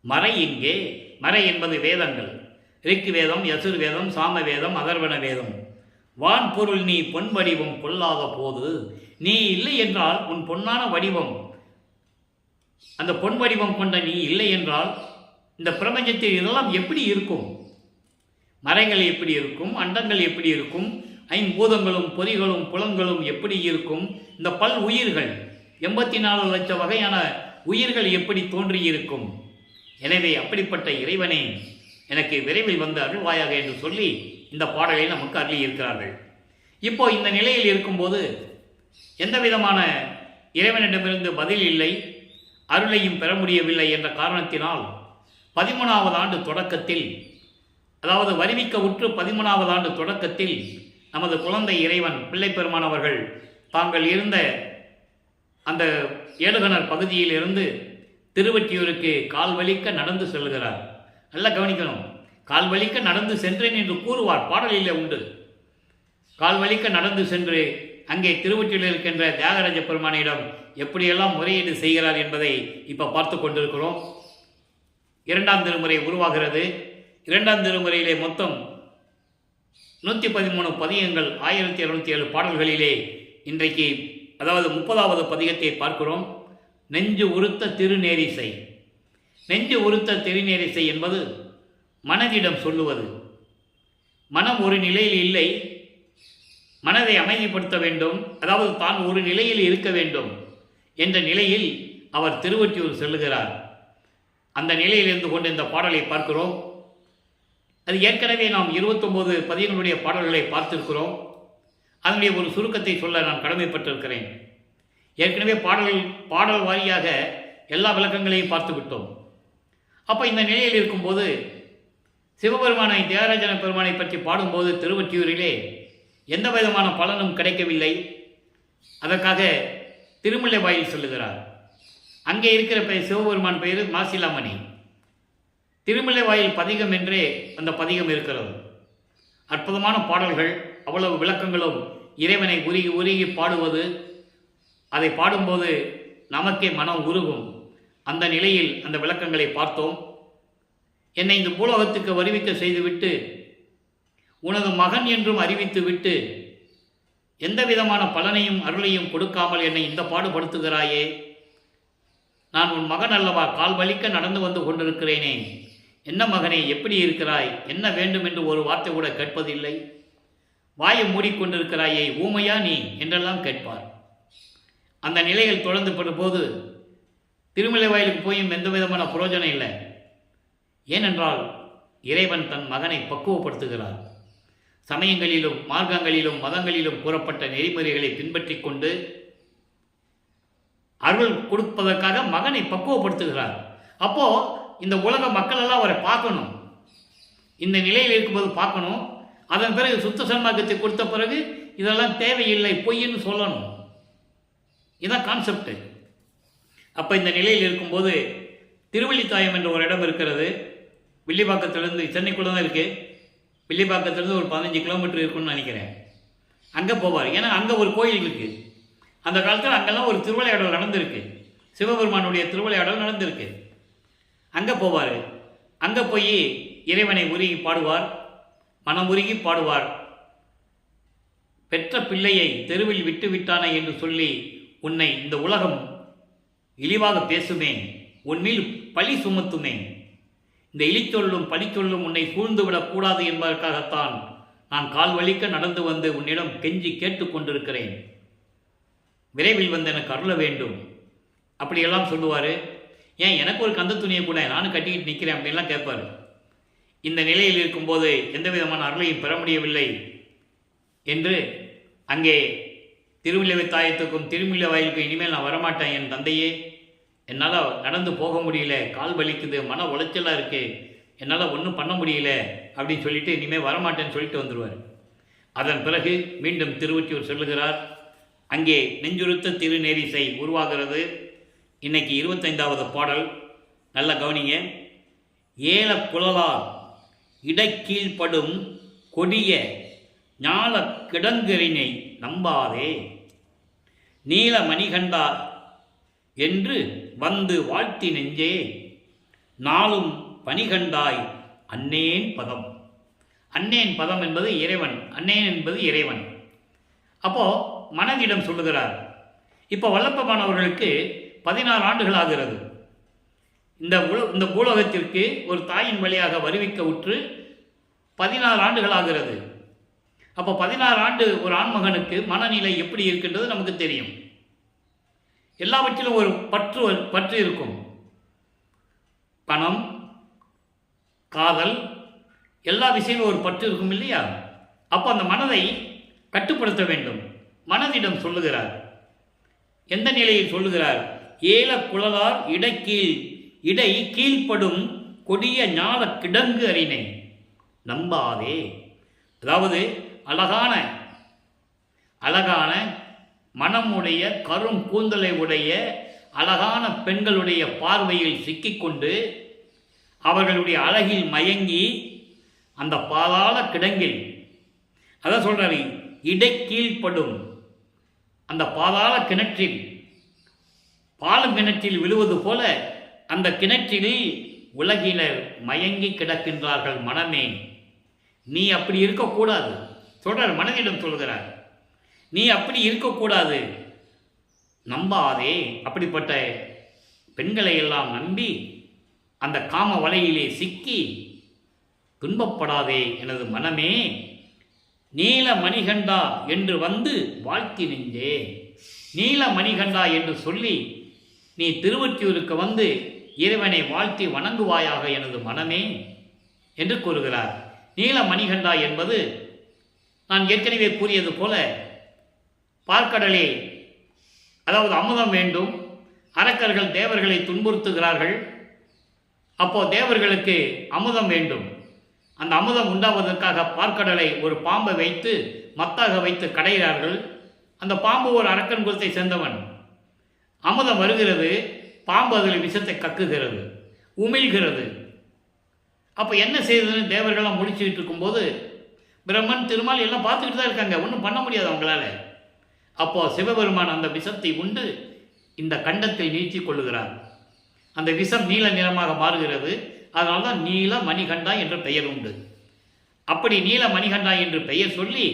மறை எங்கே? மறை என்பது வேதங்கள்: ரிக் வேதம், யசுர் வேதம், சாம வேதம், அதர்வண வேதம். வான் பொருள் நீ பொன் வடிவம் கொள்ளாத போது நீ இல்லை என்றால், உன் பொன்னான வடிவம், அந்த பொன் வடிவம் கொண்ட நீ இல்லை என்றால் இந்த பிரபஞ்சத்தில் இதெல்லாம் எப்படி இருக்கும்? மறைகள் எப்படி இருக்கும்? அண்டங்கள் எப்படி இருக்கும்? ஐம்பூதங்களும் பொறிகளும் புலன்களும் எப்படி இருக்கும்? இந்த பல் உயிர்கள் 84 லட்சம் வகையான உயிர்கள் எப்படி தோன்றியிருக்கும்? எனவே அப்படிப்பட்ட இறைவனே எனக்கு விரைவில் வந்து அருள்வாயாக என்று சொல்லி இந்த பாடலை நமக்கு அருளி இருக்கிறார்கள். இப்போ இந்த நிலையில் இருக்கும்போது எந்த விதமான இறைவனிடமிருந்து பதில் இல்லை, அருளையும் பெற முடியவில்லை என்ற காரணத்தினால் 13வது ஆண்டு தொடக்கத்தில், அதாவது வருவிக்க உற்று 13வது ஆண்டு தொடக்கத்தில் நமது குழந்தை இறைவன் பிள்ளைப்பெருமான் அவர்கள் தாங்கள் இருந்த அந்த ஏடுகணர் பகுதியில் இருந்து திருவொற்றியூருக்கு கால் வலிக்க நடந்து செல்கிறார். நல்லா கவனிக்கணும். கால் வலிக்க நடந்து சென்றேன் என்று கூறுவார், பாடலிலே உண்டு. கால் வலிக்க நடந்து சென்று அங்கே திருவொற்றியூரில் இருக்கின்ற தியாகராஜ பெருமானிடம் எப்படியெல்லாம் முறையீடு செய்கிறார் என்பதை இப்போ பார்த்து கொண்டிருக்கிறோம். 2ஆம் திருமுறை உருவாகிறது. 2ஆம் திருமுறையிலே மொத்தம் 113 பதிகங்கள், 1207 பாடல்களிலே இன்றைக்கு அதாவது 30வது பதிகத்தை பார்க்கிறோம். நெஞ்சு உறுத்த திருநேரிசை. நெஞ்சு உறுத்த திருநேரிசை என்பது மனதிடம் சொல்லுவது. மனம் ஒரு நிலையில் இல்லை, மனதை அமைதிப்படுத்த வேண்டும், அதாவது தான் ஒரு நிலையில் இருக்க வேண்டும் என்ற நிலையில் அவர் திருவொற்றியூர் செல்லுகிறார். அந்த நிலையில் இருந்து கொண்டு இந்த பாடலை பார்க்கிறோம். அது ஏற்கனவே நாம் 29 பதிகங்களுடைய பாடல்களை பார்த்திருக்கிறோம். அதனுடைய ஒரு சுருக்கத்தை சொல்ல நான் கடமைப்பட்டிருக்கிறேன். ஏற்கனவே பாடல் வாரியாக எல்லா விளக்கங்களையும் பார்த்து விட்டோம். அப்போ இந்த நிலையில் இருக்கும்போது சிவபெருமானை, தியாகராஜன பெருமானை பற்றி பாடும்போது திருவொற்றியூரிலே எந்த விதமான பலனும் கிடைக்கவில்லை. அதற்காக திருமுல்லை வாயில் சொல்லுகிறார். அங்கே இருக்கிற சிவபெருமான் பெயர் மாசிலாமணி. திருமுல்லை வாயில் பதிகம் என்றே அந்த பதிகம் இருக்கிறது. அற்புதமான பாடல்கள், அவ்வளவு விளக்கங்களும், இறைவனை உருகி உருகி பாடுவது, அதை பாடும்போது நமக்கே மனம் உருகும். அந்த நிலையில் அந்த விளக்கங்களை பார்த்தோம். என்னை இந்த பூலோகத்துக்கு வருவிக்க செய்துவிட்டு உனது மகன் என்றும் அறிவித்து விட்டு எந்த விதமான பலனையும் அருளையும் கொடுக்காமல் என்னை இந்த பாடுபடுத்துகிறாயே, நான் உன் மகன் அல்லவா, கால் வலிக்க நடந்து வந்து கொண்டிருக்கிறேனே, என்ன மகனே எப்படி இருக்கிறாய், என்ன வேண்டும் என்று ஒரு வார்த்தை கூட கேட்பதில்லை, வாயை மூடிக்கொண்டிருக்கிறாயே, ஊமையா நீ என்றெல்லாம் கேட்பார். அந்த நிலையில் தொடர்ந்து படும்போது திருமலை வாயிலுக்கு போயும் எந்த விதமான புரோஜனம் இல்லை. ஏனென்றால் இறைவன் தன் மகனை பக்குவப்படுத்துகிறார். சமயங்களிலும் மார்க்கங்களிலும் மதங்களிலும் கூறப்பட்ட நெறிமுறைகளை பின்பற்றி கொண்டு அருள் கொடுப்பதற்காக மகனை பக்குவப்படுத்துகிறார். அப்போ இந்த உலக மக்கள் எல்லாம் அவரை பார்க்கணும், இந்த நிலையில் இருக்கும்போது பார்க்கணும். அதன் பிறகு சுத்த சன்மார்க்கத்தை கொடுத்த பிறகு இதெல்லாம் தேவையில்லை, பொய்ன்னு சொல்லணும். இதான் கான்செப்ட். அப்போ இந்த நிலையில் இருக்கும்போது திருவள்ளித்தாயம் என்ற ஒரு இடம் இருக்கிறது. வில்லிவாக்கத்திலிருந்து, சென்னைக்குள்ளே தான் இருக்குது. வில்லிவாக்கத்திலிருந்து ஒரு 15 கிலோமீட்டர் இருக்குன்னு நினைக்கிறேன். அங்கே போவார். ஏன்னா அங்கே ஒரு கோயில் இருக்குது. அந்த காலத்தில் அங்கெல்லாம் ஒரு திருவிளையாடல் நடந்திருக்கு. சிவபெருமானுடைய திருவிளையாடல் நடந்திருக்கு. அங்கே போவார். அங்கே போய் இறைவனை உருகி பாடுவார், மனம் உருகி பாடுவார். பெற்ற பிள்ளையை தெருவில் விட்டு விட்டானே என்று சொல்லி உன்னை இந்த உலகம் இழிவாக பேசுமே, உன்மேல் பழி சுமத்துமே, இந்த இழிச்சொல்லும் பழிச்சொல்லும் உன்னை சூழ்ந்துவிடக்கூடாது என்பதற்காகத்தான் நான் கால் வலிக்க நடந்து வந்து உன்னிடம் கெஞ்சி கேட்டுக்கொண்டிருக்கிறேன். விரைவில் வந்து எனக்கு அருள வேண்டும் அப்படியெல்லாம் சொல்லுவார். ஏன் எனக்கு ஒரு கந்த துணியை கூட நானும் கட்டிக்கிட்டு நிற்கிறேன் அப்படின்லாம் கேட்பார். இந்த நிலையில் இருக்கும்போது எந்த விதமான அருளையும் பெற முடியவில்லை என்று அங்கே திருவில்லை தாயத்துக்கும் திருமில்லை வாயிலுக்கும் இனிமேல் நான் வரமாட்டேன், என் தந்தையே, என்னால் நடந்து போக முடியல, கால் வலிக்குது, மன உளைச்சலாக இருக்குது, என்னால் ஒன்றும் பண்ண முடியல அப்படின்னு சொல்லிட்டு இனிமேல் வரமாட்டேன்னு சொல்லிட்டு வந்துடுவார். அதன் பிறகு மீண்டும் திருவொற்றியூர் செல்லுகிறார். அங்கே நெஞ்சுறுத்த திருநேரிசை உருவாகிறது. இன்னைக்கு 25வது பாடல். நல்ல கவனிங்க. ஏல குழலார் இடைக்கீழ்ப்படும் கொடிய ஞால கிடங்கரினை நம்பாதே, நீல மணிகண்டா என்று வந்து வாழ்த்தி நெஞ்சே, நாளும் பணிகண்டாய் அன்னேன் பதம். அன்னேன் பதம் என்பது இறைவன், அன்னேன் என்பது இறைவன். அப்போ மனதிடம் சொல்லுகிறார். இப்போ வல்லப்பமானவர்களுக்கு 16 ஆண்டுகள் ஆகிறது. இந்த பூலோகத்திற்கு ஒரு தாயின் வழியாக வருவிக்க உற்று 16 ஆண்டுகள் ஆகிறது. அப்போ 16 ஆண்டு ஒரு ஆண்மகனுக்கு மனநிலை எப்படி இருக்கின்றது நமக்கு தெரியும். எல்லாவற்றிலும் ஒரு பற்று இருக்கும். பணம், காதல், எல்லா விஷயமும் ஒரு பற்று இருக்கும் இல்லையா? அப்போ அந்த மனதை கட்டுப்படுத்த வேண்டும். மனதிடம் சொல்லுகிறார். எந்த நிலையில் சொல்லுகிறார்? ஏல குழலார் இடை கீழ்ப்படும் கொடிய ஞால கிடங்கு அறினை நம்பாதே. அதாவது அழகான மனமுடைய கரும் கூந்தலை உடைய அழகான பெண்களுடைய பார்வையில் சிக்கிக்கொண்டு அவர்களுடைய அழகில் மயங்கி அந்த பாதாள கிடங்கில், அதான் சொல்றாரு, இடைக்கீழ்ப்படும் அந்த பாதாள கிணற்றில், பாலும் கிணற்றில் விழுவது போல அந்த கிணற்றில் உலகினர் மயங்கி கிடக்கின்றார்கள். மனமே, நீ அப்படி இருக்கக்கூடாது சொல்றார். மனதிடம் சொல்கிறார், நீ அப்படி இருக்கக்கூடாது, நம்பாதே. அப்படிப்பட்ட பெண்களை எல்லாம் நம்பி அந்த காம வலையிலே சிக்கி துன்பப்படாதே எனது மனமே, நீல மணிகண்டா என்று வந்து வாழ்த்தி நெஞ்சே. நீல மணிகண்டா என்று சொல்லி நீ திருவொற்றியூருக்கு வந்து இறைவனை வாழ்த்தி வணங்குவாயாக எனது மனமே என்று கூறுகிறார். நீல மணிகண்டா என்பது நான் ஏற்கனவே கூறியது போல பார்க்கடலே, அதாவது அமுதம் வேண்டும். அரக்கர்கள் தேவர்களை துன்புறுத்துகிறார்கள். அப்போ தேவர்களுக்கு அமுதம் வேண்டும். அந்த அமுதம் உண்டாவதற்காக பார்க்கடலை ஒரு பாம்பை வைத்து மத்தாக வைத்து கடைகிறார்கள். அந்த பாம்பு ஒரு அரக்கன் குலத்தை சேர்ந்தவன். அமுதம் வருகிறது, பாம்பு அதில் விஷத்தை கக்குகிறது, உமிழ்கிறது. அப்போ என்ன செய்யுதுன்னு தேவர்கள்லாம் முடிச்சுக்கிட்டு இருக்கும்போது பிரம்மன் திருமால் எல்லாம் பார்த்துக்கிட்டு தான் இருக்காங்க, ஒன்றும் பண்ண முடியாது அவங்களால. அப்போ சிவபெருமான் அந்த விஷத்தை உண்டு இந்த கண்டத்தில் நீச்சி கொள்ளுகிறார். அந்த விஷம் நீல நிறமாக மாறுகிறது. அதனால தான் நீல மணிகண்டா என்ற பெயர் உண்டு. அப்படி நீல மணிகண்டா என்று பெயர் சொல்லி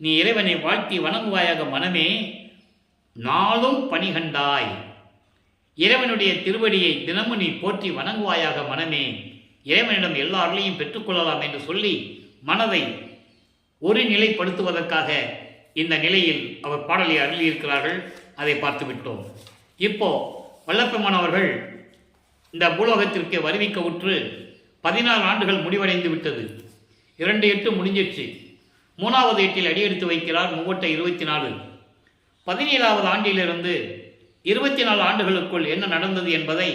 நீ இறைவனை வாழ்த்தி வணங்குவாயாக மனமே, நாளும் பணிகண்டாய். இறைவனுடைய திருவடியை தினமும் நீ போற்றி வணங்குவாயாக மனமே, இறைவனிடம் எல்லா அருளையும் பெற்றுக்கொள்ளலாம் என்று சொல்லி மனதை ஒரு நிலைப்படுத்துவதற்காக இந்த நிலையில் அவர் பாடலை அருளியிருக்கிறார்கள். அதை பார்த்து விட்டோம். இப்போ வல்லப்பெருமான் அவர்கள் இந்த பூலோகத்திற்கு வருவிக்க உற்று 14 ஆண்டுகள் முடிவடைந்து விட்டது. 2/8 முடிஞ்சிடுச்சு. 3வது 8 அடியெடுத்து வைக்கிறார். 3/24. 17வது ஆண்டிலிருந்து 24 ஆண்டுகளுக்குள் என்ன நடந்தது என்பதை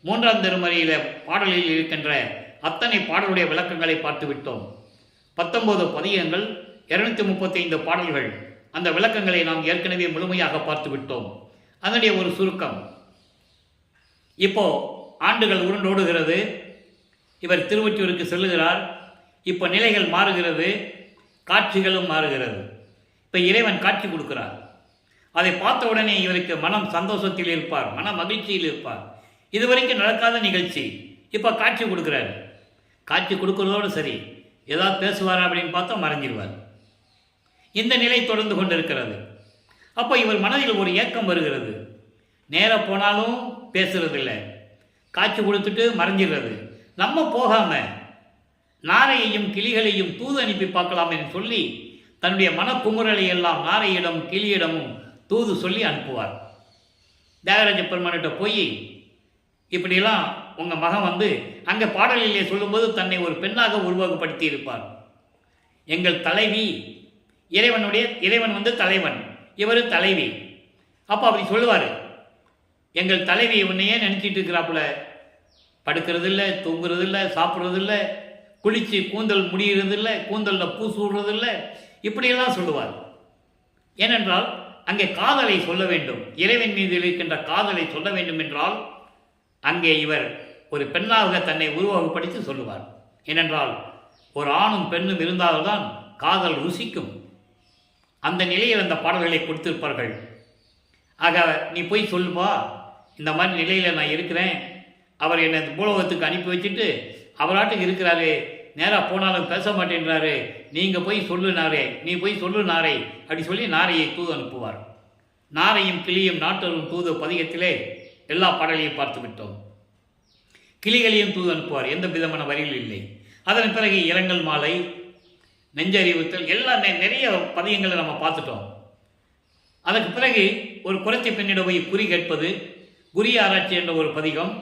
3ஆம் திருமறையில பாடலில் இருக்கின்ற அத்தனை பாடலுடைய விளக்கங்களை பார்த்து விட்டோம். 19 பதிகங்கள், 235 பாடல்கள். அந்த விளக்கங்களை நாம் ஏற்கனவே முழுமையாக பார்த்து விட்டோம். அதனுடைய ஒரு சுருக்கம். இப்போ ஆண்டுகள் உருண்டோடுகிறது. இவர் திருவொற்றியூருக்கு செல்லுகிறார். இப்போ நிலைகள் மாறுகிறது, காட்சிகளும் மாறுகிறது. இப்போ இறைவன் காட்சி கொடுக்கிறார். அதை பார்த்த உடனே இவருக்கு மனம் சந்தோஷத்தில் இருப்பார், மன மகிழ்ச்சியில் இருப்பார். இதுவரைக்கும் நடக்காத நிகழ்ச்சி, இப்போ காட்சி கொடுக்குறாரு. காட்சி கொடுக்குறதோடு சரி, ஏதாவது பேசுவார் அப்படின்னு பார்த்தா மறைஞ்சிடுவார். இந்த நிலை தொடர்ந்து கொண்டிருக்கிறது. அப்போ இவர் மனதில் ஒரு ஏக்கம் வருகிறது. நேராக போனாலும் பேசுறதில்லை, காட்சி கொடுத்துட்டு மறைஞ்சிடுறது. நம்ம போகாமல் நாரையையும் கிளிகளையும் தூது அனுப்பி பார்க்கலாம் என்று சொல்லி தன்னுடைய மனக்குமுறலை எல்லாம் நாரையிடம் கிளியிடமும் தூது சொல்லி அனுப்புவார். தியாகராஜ பெருமானிட்ட போய் இப்படியெல்லாம் உங்கள் மகன் வந்து அங்கே பாடலிலே சொல்லும்போது தன்னை ஒரு பெண்ணாக உருவகப்படுத்தி இருப்பார். எங்கள் தலைவி, இறைவன் வந்து தலைவன், இவர் தலைவி. அப்போ அப்படி சொல்லுவார், எங்கள் தலைவி உன்னையே நினச்சிட்டு இருக்கிறாப்புல, படுக்கிறது இல்லை, தூங்குறது இல்லை, சாப்பிட்றது இல்லை, குளித்து கூந்தல் முடிகிறது இல்லை, கூந்தலில் பூ சூடுறதில்லை, இப்படியெல்லாம் சொல்லுவார். ஏனென்றால் அங்கே காதலை சொல்ல வேண்டும், இறைவன் மீது இருக்கின்ற காதலை சொல்ல வேண்டும் என்றால் அங்கே இவர் ஒரு பெண்ணாக தன்னை உருவகப்படுத்தி சொல்லுவார். ஏனென்றால் ஒரு ஆணும் பெண்ணும் இருந்தால்தான் காதல் ருசிக்கும். அந்த நிலையில் அந்த பாடல்களை கொடுத்திருப்பார்கள். ஆக நீ போய் சொல்லுப்பா, இந்த மாதிரி நிலையில் நான் இருக்கிறேன், அவர் என்னை பூலோகத்துக்கு அனுப்பி வச்சுட்டு அவராட்டுக்கு இருக்கிறாரு, நேராக போனாலும் பேச மாட்டேன்றாரு, நீங்கள் போய் சொல்லு நாரே, நீ போய் சொல்லு நாரை அப்படி சொல்லி நாரையை தூது அனுப்புவார். நாரையும் கிளியும் நாட்டரும் தூது பதிகத்திலே எல்லா பாடலையும் பார்த்து விட்டோம். கிளிகளையும் தூது அனுப்புவார், எந்த விதமான வரிகள் இல்லை. அதன் பிறகு இரங்கல் மாலை, நெஞ்சறிவுத்தல், எல்லாமே நிறைய பதிகங்களை நம்ம பார்த்துட்டோம். அதற்கு பிறகு ஒரு குறைச்சி பெண்ணிடம் போய் குறி கேட்பது, குறி ஆராய்ச்சி என்ற ஒரு பதிகம்,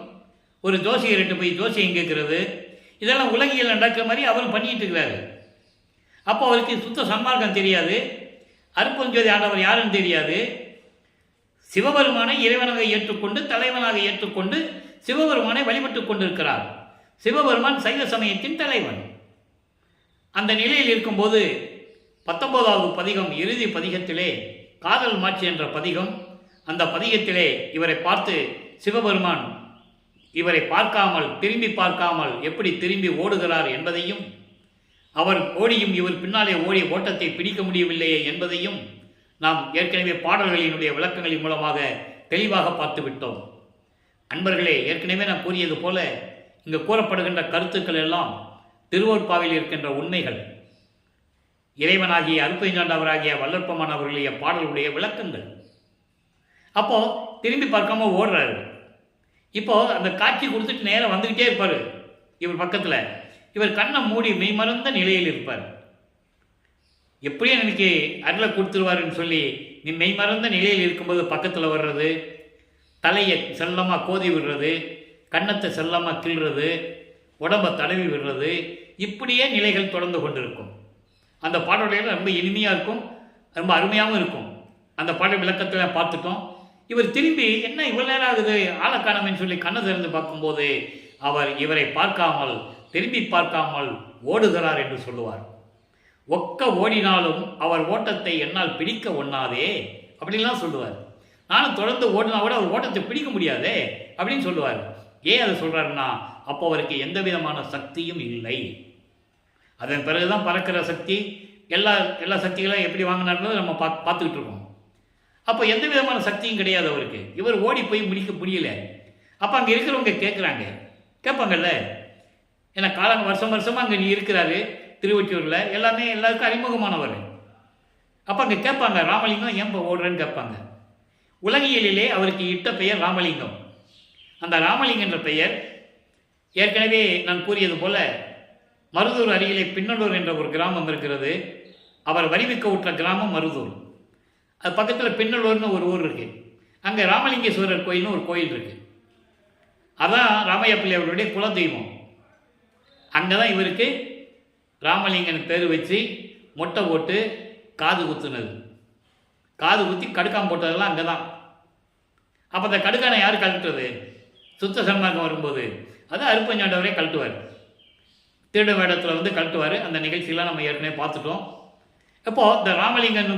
ஒரு ஜோசியர்கிட்ட போய் ஜோசியம் கேட்கிறது, இதெல்லாம் உலகியல் நடக்கிற மாதிரி அவரும் பண்ணிட்டு இருக்கிறாரு. அப்போ அவருக்கு சுத்த சன்மார்க்கம் தெரியாது, அருப்பஞ்சோதி ஆண்டவர் யாருன்னு தெரியாது. சிவபெருமானை இறைவனாக ஏற்றுக்கொண்டு தலைவனாக ஏற்றுக்கொண்டு சிவபெருமானை வழிபட்டு கொண்டிருக்கிறார். சிவபெருமான் சைவ சமயத்தின் தலைவன். அந்த நிலையில் இருக்கும்போது 19வது பதிகம், இறுதி பதிகத்திலே காதல் மாட்சி என்ற பதிகம், அந்த பதிகத்திலே இவரை பார்த்து சிவபெருமான் இவரை பார்க்காமல், திரும்பி பார்க்காமல் எப்படி திரும்பி ஓடுகிறார் என்பதையும், அவர் ஓடியும் இவர் பின்னாலே ஓடிய ஓட்டத்தை பிடிக்க முடியவில்லையே என்பதையும் நாம் ஏற்கனவே பாடல்களினுடைய விளக்கங்களின் மூலமாக தெளிவாக பார்த்து விட்டோம். அன்பர்களே, ஏற்கனவே நான் கூறியது போல இங்கு கூறப்படுகின்ற கருத்துக்கள் எல்லாம் திருவொற்பாவில் இருக்கின்ற உண்மைகள், இறைவனாகிய அருட்பெருஞ்சாண்டவராகிய வல்லற்பெருமான் அவர்களுடைய பாடலுடைய விளக்கங்கள். அப்போ திரும்பி பார்க்காம ஓடுறாரு. இப்போ அந்த காட்சி கொடுத்துட்டு நேரம் வந்துக்கிட்டே இருப்பார். இவர் பக்கத்தில் இவர் கண்ணை மூடி மெய்மறந்த நிலையில் இருப்பார். எப்படியும் எனக்கு அருளை கொடுத்துருவாருன்னு சொல்லி நீ மெய்மறந்த நிலையில் இருக்கும்போது பக்கத்தில் வர்றது, தலையை செல்லமாக கோதி விடுறது, கன்னத்தை செல்லமாக கிள்றது, உடம்பை தடவி விடுறது, இப்படியே நிலைகள் தொடர்ந்து கொண்டிருக்கும். அந்த பாடல்கள் ரொம்ப இனிமையாக இருக்கும், ரொம்ப அருமையாகவும் இருக்கும். அந்த பாடல் விளக்கத்தில் பார்த்துட்டோம். இவர் திரும்பி என்ன இவ்வளோ நேரம் ஆகுது ஆளக்கானம்னு சொல்லி கண்ணை திறந்து பார்க்கும்போது அவர் இவரை பார்க்காமல், திரும்பி பார்க்காமல் ஓடுகிறார் என்று சொல்லுவார். ஒக்க ஓடினாலும் அவர் ஓட்டத்தை என்னால் பிடிக்க ஒண்ணாதே அப்படின்லாம் சொல்லுவார். நானும் தொடர்ந்து ஓடினா கூட அவர் ஓட்டத்தை பிடிக்க முடியாதே அப்படின்னு சொல்லுவார். ஏன் அதை சொல்கிறாருன்னா, அப்போ அவருக்கு எந்த விதமான சக்தியும் இல்லை. அதன் பிறகுதான் பறக்கிற சக்தி, எல்லா சக்திகளும் எப்படி வாங்கினார்ன்றதை நம்ம பார்த்துக்கிட்டு இருக்கோம். அப்போ எந்த விதமான சக்தியும் கிடையாது அவருக்கு. இவர் ஓடி போய் முடிக்க முடியல. அப்போ அங்கே இருக்கிறவங்க கேட்பாங்கல்ல, ஏன்னா வருஷமாக அங்கே நீ இருக்கிறாரு திருவொற்றியூரில், எல்லாருக்கும் அறிமுகமானவர். அப்போ அங்கே கேட்பாங்க, ராமலிங்கம் ஏன் ஓடுறேன்னு கேட்பாங்க. உலகியலிலே அவருக்கு இட்ட பெயர் ராமலிங்கம். அந்த ராமலிங்கம் என்ற பெயர் ஏற்கனவே நான் கூறியது போல மருதூர் அருகிலே பின்னலூர் என்ற ஒரு கிராமம் இருக்கிறது. அவர் வரிவிக்க விட்ட கிராமம் மருதூர். அது பக்கத்தில் பின்னலூர்னு ஒரு ஊர் இருக்குது. அங்கே ராமலிங்கேஸ்வரர் கோயில்னு ஒரு கோயில் இருக்குது. அதான் ராமையா பிள்ளை அவருடைய குலதெய்வம். அங்கே தான் இவருக்கு ராமலிங்கன் பேர் வச்சு மொட்டை போட்டு காது குத்துனது, காது குத்தி கடுக்காம போட்டதெல்லாம் அங்கே தான். அப்போ அந்த கடுக்கானை யார் கழட்டுறது? சுத்த சன்மார்க்கம் வரும்போது அது அருட்பெருஞ்சாண்டவரே கழட்டுவார். திருட வேடத்தில் கழட்டுவார். அந்த நிகழ்ச்சியெல்லாம் நம்ம ஏற்கனவே பார்த்துட்டோம். இப்போது இந்த ராமலிங்கன்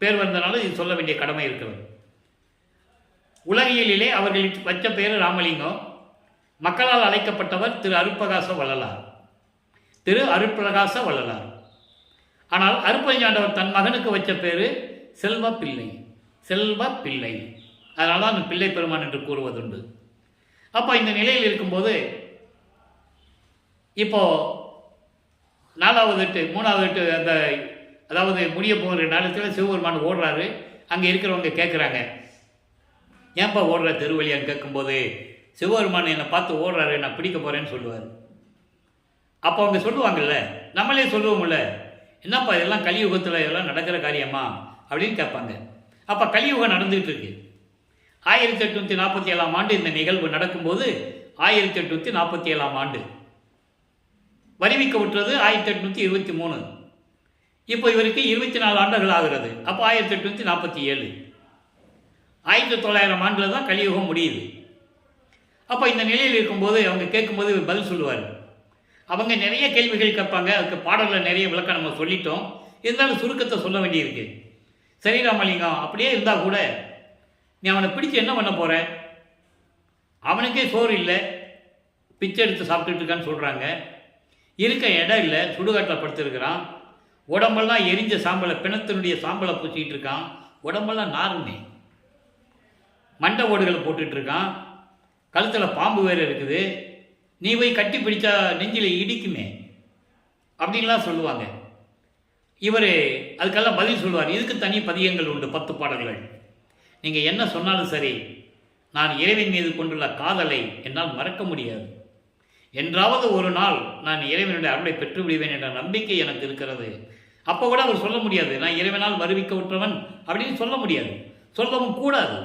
பேர் வந்தனால இது சொல்ல வேண்டிய கடமை இருக்கிறது. உலகியலிலே அவர்கள் வச்ச பேர் ராமலிங்கம். மக்களால் அழைக்கப்பட்டவர் திரு அருட்பிரகாச வள்ளலார். திரு அருட்பிரகாச வள்ளலார். ஆனால் அருட்பெருஞ்சாண்டவர் தன் மகனுக்கு வச்ச பேர் செல்வ பிள்ளை. செல்வ பிள்ளை. அதனால தான் பிள்ளை பெருமான் என்று கூறுவதுண்டு. அப்போ இந்த நிலையில் இருக்கும்போது இப்போ 4வது எட்டு 3வது எட்டு அந்த அதாவது முடிய போகிற நேரத்தில் சிவபெருமான் ஓடுறாரு. அங்கே இருக்கிறவங்க கேட்குறாங்க, ஏன்பா ஓடுற தெருவழியான்னு கேட்கும்போது சிவபெருமான் என்னை பார்த்து ஓடுறாரு, நான் பிடிக்க போகிறேன்னு சொல்லுவார். அப்போ அவங்க சொல்லுவாங்கல்ல, நம்மளே சொல்லுவோம்ல, என்னப்பா இதெல்லாம் கலியுகத்தில் இதெல்லாம் நடக்கிற காரியமா அப்படின்னு கேட்பாங்க. அப்போ கலியுகம் நடந்துகிட்டு இருக்கு. 1847ஆம் ஆண்டு இந்த நிகழ்வு நடக்கும்போது 1847ஆம் ஆண்டு வருவிக்க விட்டுறது 1823. இப்போ இவருக்கு 24 ஆண்டுகள் ஆகிறது. அப்போ 1847 1900 ஆண்டில் தான் கலியுகம் முடியுது. அப்போ இந்த நிலையில் இருக்கும்போது அவங்க கேட்கும்போது இவர் பதில் சொல்லுவார். அவங்க நிறைய கேள்விகள் கேட்பாங்க. அதுக்கு பாடலில் நிறைய விளக்கம் நம்ம சொல்லிட்டோம். இருந்தாலும் சுருக்கத்தை சொல்ல வேண்டியிருக்கு. சரி ராமலிங்கம், அப்படியே இருந்தால் கூட நீ அவனை பிடிச்சி என்ன பண்ண போகிற? அவனுக்கே சோறு இல்லை, பிச்சை எடுத்து சாப்பிட்டுட்டு இருக்கான்னு சொல்கிறாங்க. இருக்க இடம் இல்லை, சுடுகாட்டில் படுத்துருக்கிறான். உடம்பெல்லாம் எரிஞ்ச சாம்பலை, பிணத்தினுடைய சாம்பலை பூச்சிக்கிட்டு இருக்கான். உடம்பெல்லாம் நாருமே, மண்டை ஓடுகளை போட்டுட்ருக்கான். கழுத்தில் பாம்பு வேறு இருக்குது. நீ போய் கட்டி பிடிச்சா நெஞ்சில் இடிக்குமே அப்படின்லாம் சொல்லுவாங்க. இவர் அதுக்கெல்லாம் பதில் சொல்லுவார். இதுக்கு தனி பதியங்கள் உண்டு, 10 பாடல்கள். நீங்கள் என்ன சொன்னாலும் சரி, நான் இறைவன் மீது கொண்டுள்ள காதலை என்னால் மறக்க முடியாது. என்றாவது ஒரு நாள் நான் இறைவனுடைய அருளை பெற்று விடுவேன் என்ற நம்பிக்கை எனக்கு இருக்கிறது. அப்போ கூட அவர் சொல்ல முடியாது, நான் இறைவனால் வருவிக்க விட்டவன் அப்படின்னு சொல்ல முடியாது, சொல்லவும் கூடாது.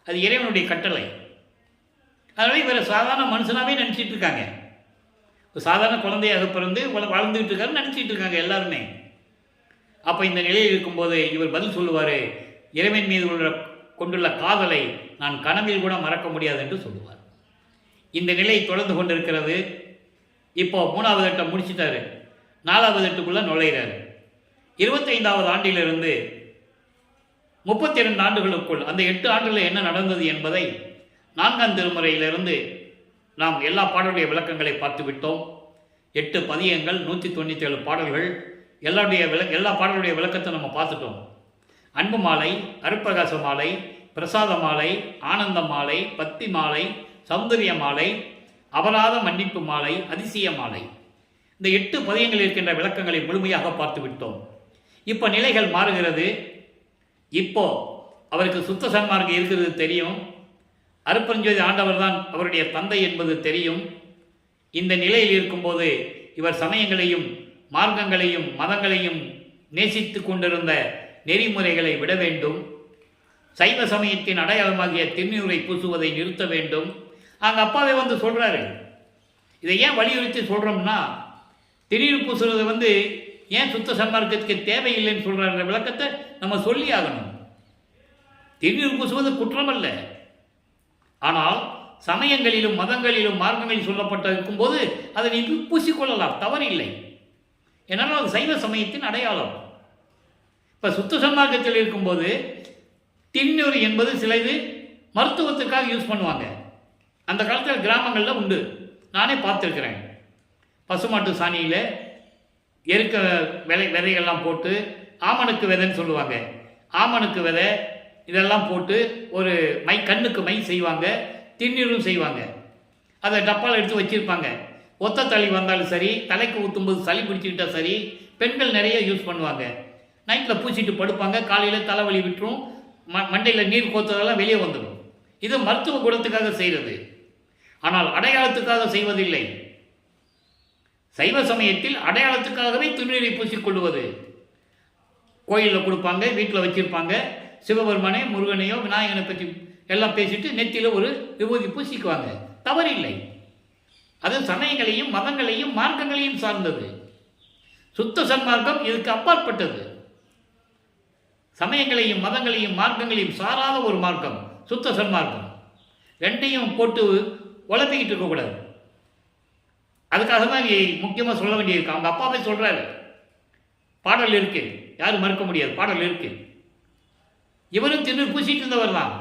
அது இறைவனுடைய கட்டளை. அதனால இவரை சாதாரண மனுஷனாகவே நினச்சிட்டு இருக்காங்க. சாதாரண குழந்தையாக பிறந்து வளர்ந்துக்கிட்டு இருக்காருன்னு நினச்சிட்டு இருக்காங்க எல்லாருமே. அப்போ இந்த நிலையில் இருக்கும்போது இவர் பதில் சொல்லுவார், இறைவன் மீது கொண்டுள்ள காதலை நான் கனவில் கூட மறக்க முடியாது என்று சொல்லுவார். இந்த நிலை தொடர்ந்து கொண்டிருக்கிறது. இப்போ 3வது எட்டை முடிச்சிட்டாரு, 4வது எட்டுக்குள்ளே நுழைகிறாரு. 25வது ஆண்டிலிருந்து 32 ஆண்டுகளுக்குள் அந்த 8 ஆண்டுகளில் என்ன நடந்தது என்பதை 4ஆம் திருமுறையிலிருந்து நாம் எல்லா பாடலுடைய விளக்கங்களை பார்த்து விட்டோம். 8 பதியங்கள், 197 பாடல்கள், எல்லா பாடலுடைய விளக்கத்தை நம்ம பார்த்துட்டோம். அன்பு மாலை, அருட்பிரகாச மாலை, பிரசாத மாலை, ஆனந்த மாலை, பக்தி மாலை, சௌந்தரிய மாலை, அபராத மன்னிப்பு மாலை, அதிசய மாலை, இந்த 8 பதியங்கள் இருக்கின்ற விளக்கங்களை முழுமையாக பார்த்து விட்டோம். இப்போ நிலைகள் மாறுகிறது. இப்போ அவருக்கு சுத்த சன்மார்க்கம் இருக்கிறது தெரியும். அருட்பெருஞ்சோதி ஆண்டவர் தான் அவருடைய தந்தை என்பது தெரியும். இந்த நிலையில் இருக்கும்போது இவர் சமயங்களையும் மார்க்கங்களையும் மதங்களையும் நேசித்து கொண்டிருந்த நெறிமுறைகளை விட வேண்டும். சைவ சமயத்தின் அடையாளமாகிய திருநீரை பூசுவதை நிறுத்த வேண்டும். அங்கே அப்பாவே வந்து சொல்கிறாரு. இதை ஏன் வலியுறுத்தி சொல்கிறோம்னா, திருநீர் பூசுறது ஏன் சுத்த சன்மார்க்கத்துக்கு தேவையில்லைன்னு சொல்கிற விளக்கத்தை நம்ம சொல்லி ஆகணும். திருநீர் பூசுவது குற்றமல்ல. ஆனால் சமயங்களிலும் மதங்களிலும் மார்க்கங்களில் சொல்லப்பட்ட இருக்கும்போது அதை நீ பூசிக்கொள்ளலாம், தவறில்லை. ஏன்னால் அது சைவ சமயத்தின் அடையாளம். இப்போ சுத்த சன்மார்க்கத்தில் இருக்கும்போது திருநீர் என்பது சிலது மருத்துவத்துக்காக யூஸ் பண்ணுவாங்க. அந்த காலத்தில் கிராமங்களில் உண்டு, நானே பார்த்துருக்கிறேன். பசுமாட்டு சாணியில் எருக்க விதைகள்லாம் போட்டு ஆமணுக்கு விதைன்னு சொல்லுவாங்க. ஆமணுக்கு விதை இதெல்லாம் போட்டு ஒரு கண்ணுக்கு மை செய்வாங்க, திருநீரும் செய்வாங்க. அதை டப்பால் எடுத்து வச்சுருப்பாங்க. ஒத்த தளி வந்தாலும் சரி, தலைக்கு ஊற்றும்போது சளி பிடிச்சிக்கிட்டா சரி, பெண்கள் நிறைய யூஸ் பண்ணுவாங்க. நைட்டில் பூச்சிட்டு படுப்பாங்க, காலையில் தலைவலி விட்டுரும், மண்டையில் நீர் கோத்ததெல்லாம் வெளியே வந்துடும். இது மருத்துவ குணத்துக்காக செய்கிறது. ஆனால் அடையாளத்துக்காக செய்வதில்லை. சைவ சமயத்தில் அடையாளத்துக்காகவே திருநீரை பூசிக்கொள்வது. கோயிலில் கொடுப்பாங்க, வீட்டில் வச்சுருப்பாங்க. சிவபெருமானே முருகனையோ விநாயகனை பற்றி எல்லாம் பேசிட்டு நெத்தியில் ஒரு விபூதி பூசிக்குவாங்க, தவறில்லை. அது சமயங்களையும் மதங்களையும் மார்க்கங்களையும் சார்ந்தது. சுத்த சன்மார்க்கம் இதுக்கு அப்பாற்பட்டது. சமயங்களையும் மதங்களையும் மார்க்கங்களையும் சாராத ஒரு மார்க்கம் சுத்த சன்மார்க்கம். ரெண்டையும் போட்டு உழப்பிக்கிட்டு இருக்கக்கூடாது. அதுக்காக தான் முக்கியமாக சொல்ல வேண்டியிருக்கு. அவங்க அப்பாவே சொல்கிறாரு, பாடல் இருக்கு, யாரும் மறுக்க முடியாது, பாடல் இருக்கு. இவரும் திருநீர் பூசிட்டு இருந்தவர் தான்.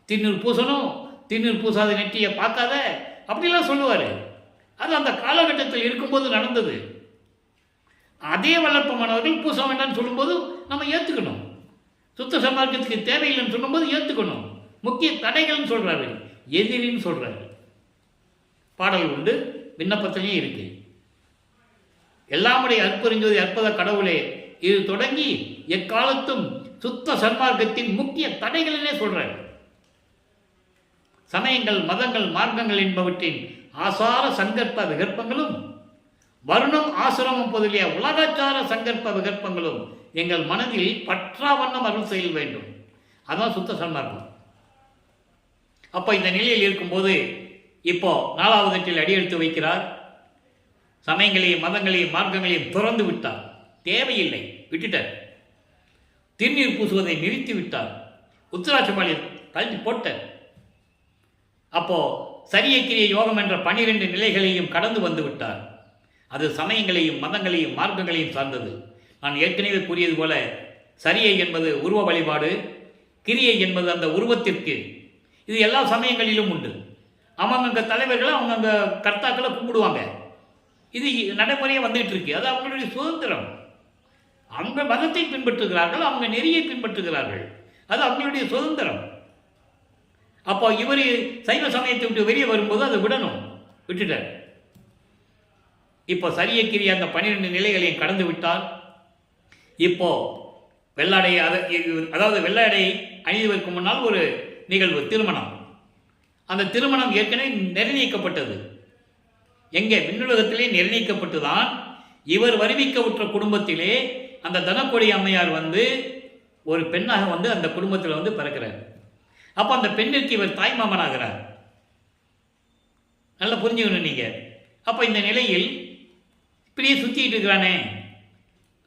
திருநீர் பூசணும், திருநீர் பூசாத நெற்றியை பார்க்காத, அப்படிலாம் சொல்லுவார். அது அந்த காலகட்டத்தில் இருக்கும்போது நடந்தது. அதே வளர்ப்பமானவர்கள் பூச வேண்டாம்னு சொல்லும்போது நம்ம ஏற்றுக்கணும். சுத்த சமார்க்கத்துக்கு தேவையில்லைன்னு சொல்லும்போது ஏற்றுக்கணும். முக்கிய தடைகள்னு சொல்கிறாரு, எதிரின்னு சொல்கிறாரு. பாடல் உண்டு, விண்ணப்பத்திலையும் இருக்கு. எல்லாமுடைய அற்புதஞ்சோதி அற்புத கடவுளே இது தொடங்கி எக்காலத்தும் சுத்த சன்மார்க்கத்தின் முக்கிய தடைகளிலே சொல்றார். சமயங்கள், மதங்கள், மார்க்கங்கள் என்பவற்றின் ஆசார சங்கற்ப விகற்பங்களும் வருணம் ஆசிரமம் முதலிய உலகாச்சார சங்கற்ப விகற்பங்களும் எங்கள் மனதில் பற்றா வண்ணம் அருள் செய்ய வேண்டும். அதான் சுத்த சன்மார்க்கம். அப்போ இந்த நிலையில் இருக்கும்போது இப்போ 4வது எட்டில் அடியெடுத்து வைக்கிறார். சமயங்களையும் மதங்களையும் மார்க்கங்களையும் துறந்து விட்டார். தேவையில்லை, விட்டுட்டார். திருநீர் பூசுவதை நிறுத்தி விட்டார். உத்தராட்சமாலை கழட்டி போட்டார். அப்போ சரியக்கிரிய யோகம் என்ற 12 நிலைகளையும் கடந்து வந்து விட்டார். அது சமயங்களையும் மதங்களையும் மார்க்கங்களையும் சார்ந்தது. நான் ஏற்கனவே கூறியது போல சரியை என்பது உருவ வழிபாடு, கிரியை என்பது அந்த உருவத்திற்கு. இது எல்லா சமயங்களிலும் உண்டு. அவங்கங்க தலைவர்களை அவங்கங்க கர்த்தாக்களை கும்பிடுவாங்க. இது நடைமுறையாக வந்துகிட்டு இருக்கு. அது அவங்களுடைய சுதந்திரம். அவங்க மதத்தை பின்பற்றுகிறார்கள், அவங்க நெறியை பின்பற்றுகிறார்கள். அது அவங்களுடைய சுதந்திரம். அப்போ இவர் சைவ சமயத்தை விட்டு வெளியே வரும்போது அதை விடணும், விட்டுட்டார். இப்போ சரியக்கிரி அந்த 12 நிலைகளையும் கடந்து விட்டால் இப்போ வெள்ளாடை, அதாவது வெள்ளாடை அணிவதற்கு முன்னால் ஒரு நிகழ்வு, திருமணம். அந்த திருமணம் ஏற்கனவே நிர்ணயிக்கப்பட்டது. எங்கே? விண்ணுலகத்திலே நிர்ணயிக்கப்பட்டுதான். இவர் வருவிக்க உற்ற குடும்பத்திலே அந்த தனக்கொடி அம்மையார் ஒரு பெண்ணாக அந்த குடும்பத்தில் பிறக்கிறார். அப்போ அந்த பெண்ணிற்கு இவர் தாய்மாமனாகிறார். நல்லா புரிஞ்சுக்கணும் நீங்க. அப்போ இந்த நிலையில் இப்படியே சுற்றிட்டு இருக்கிறானே,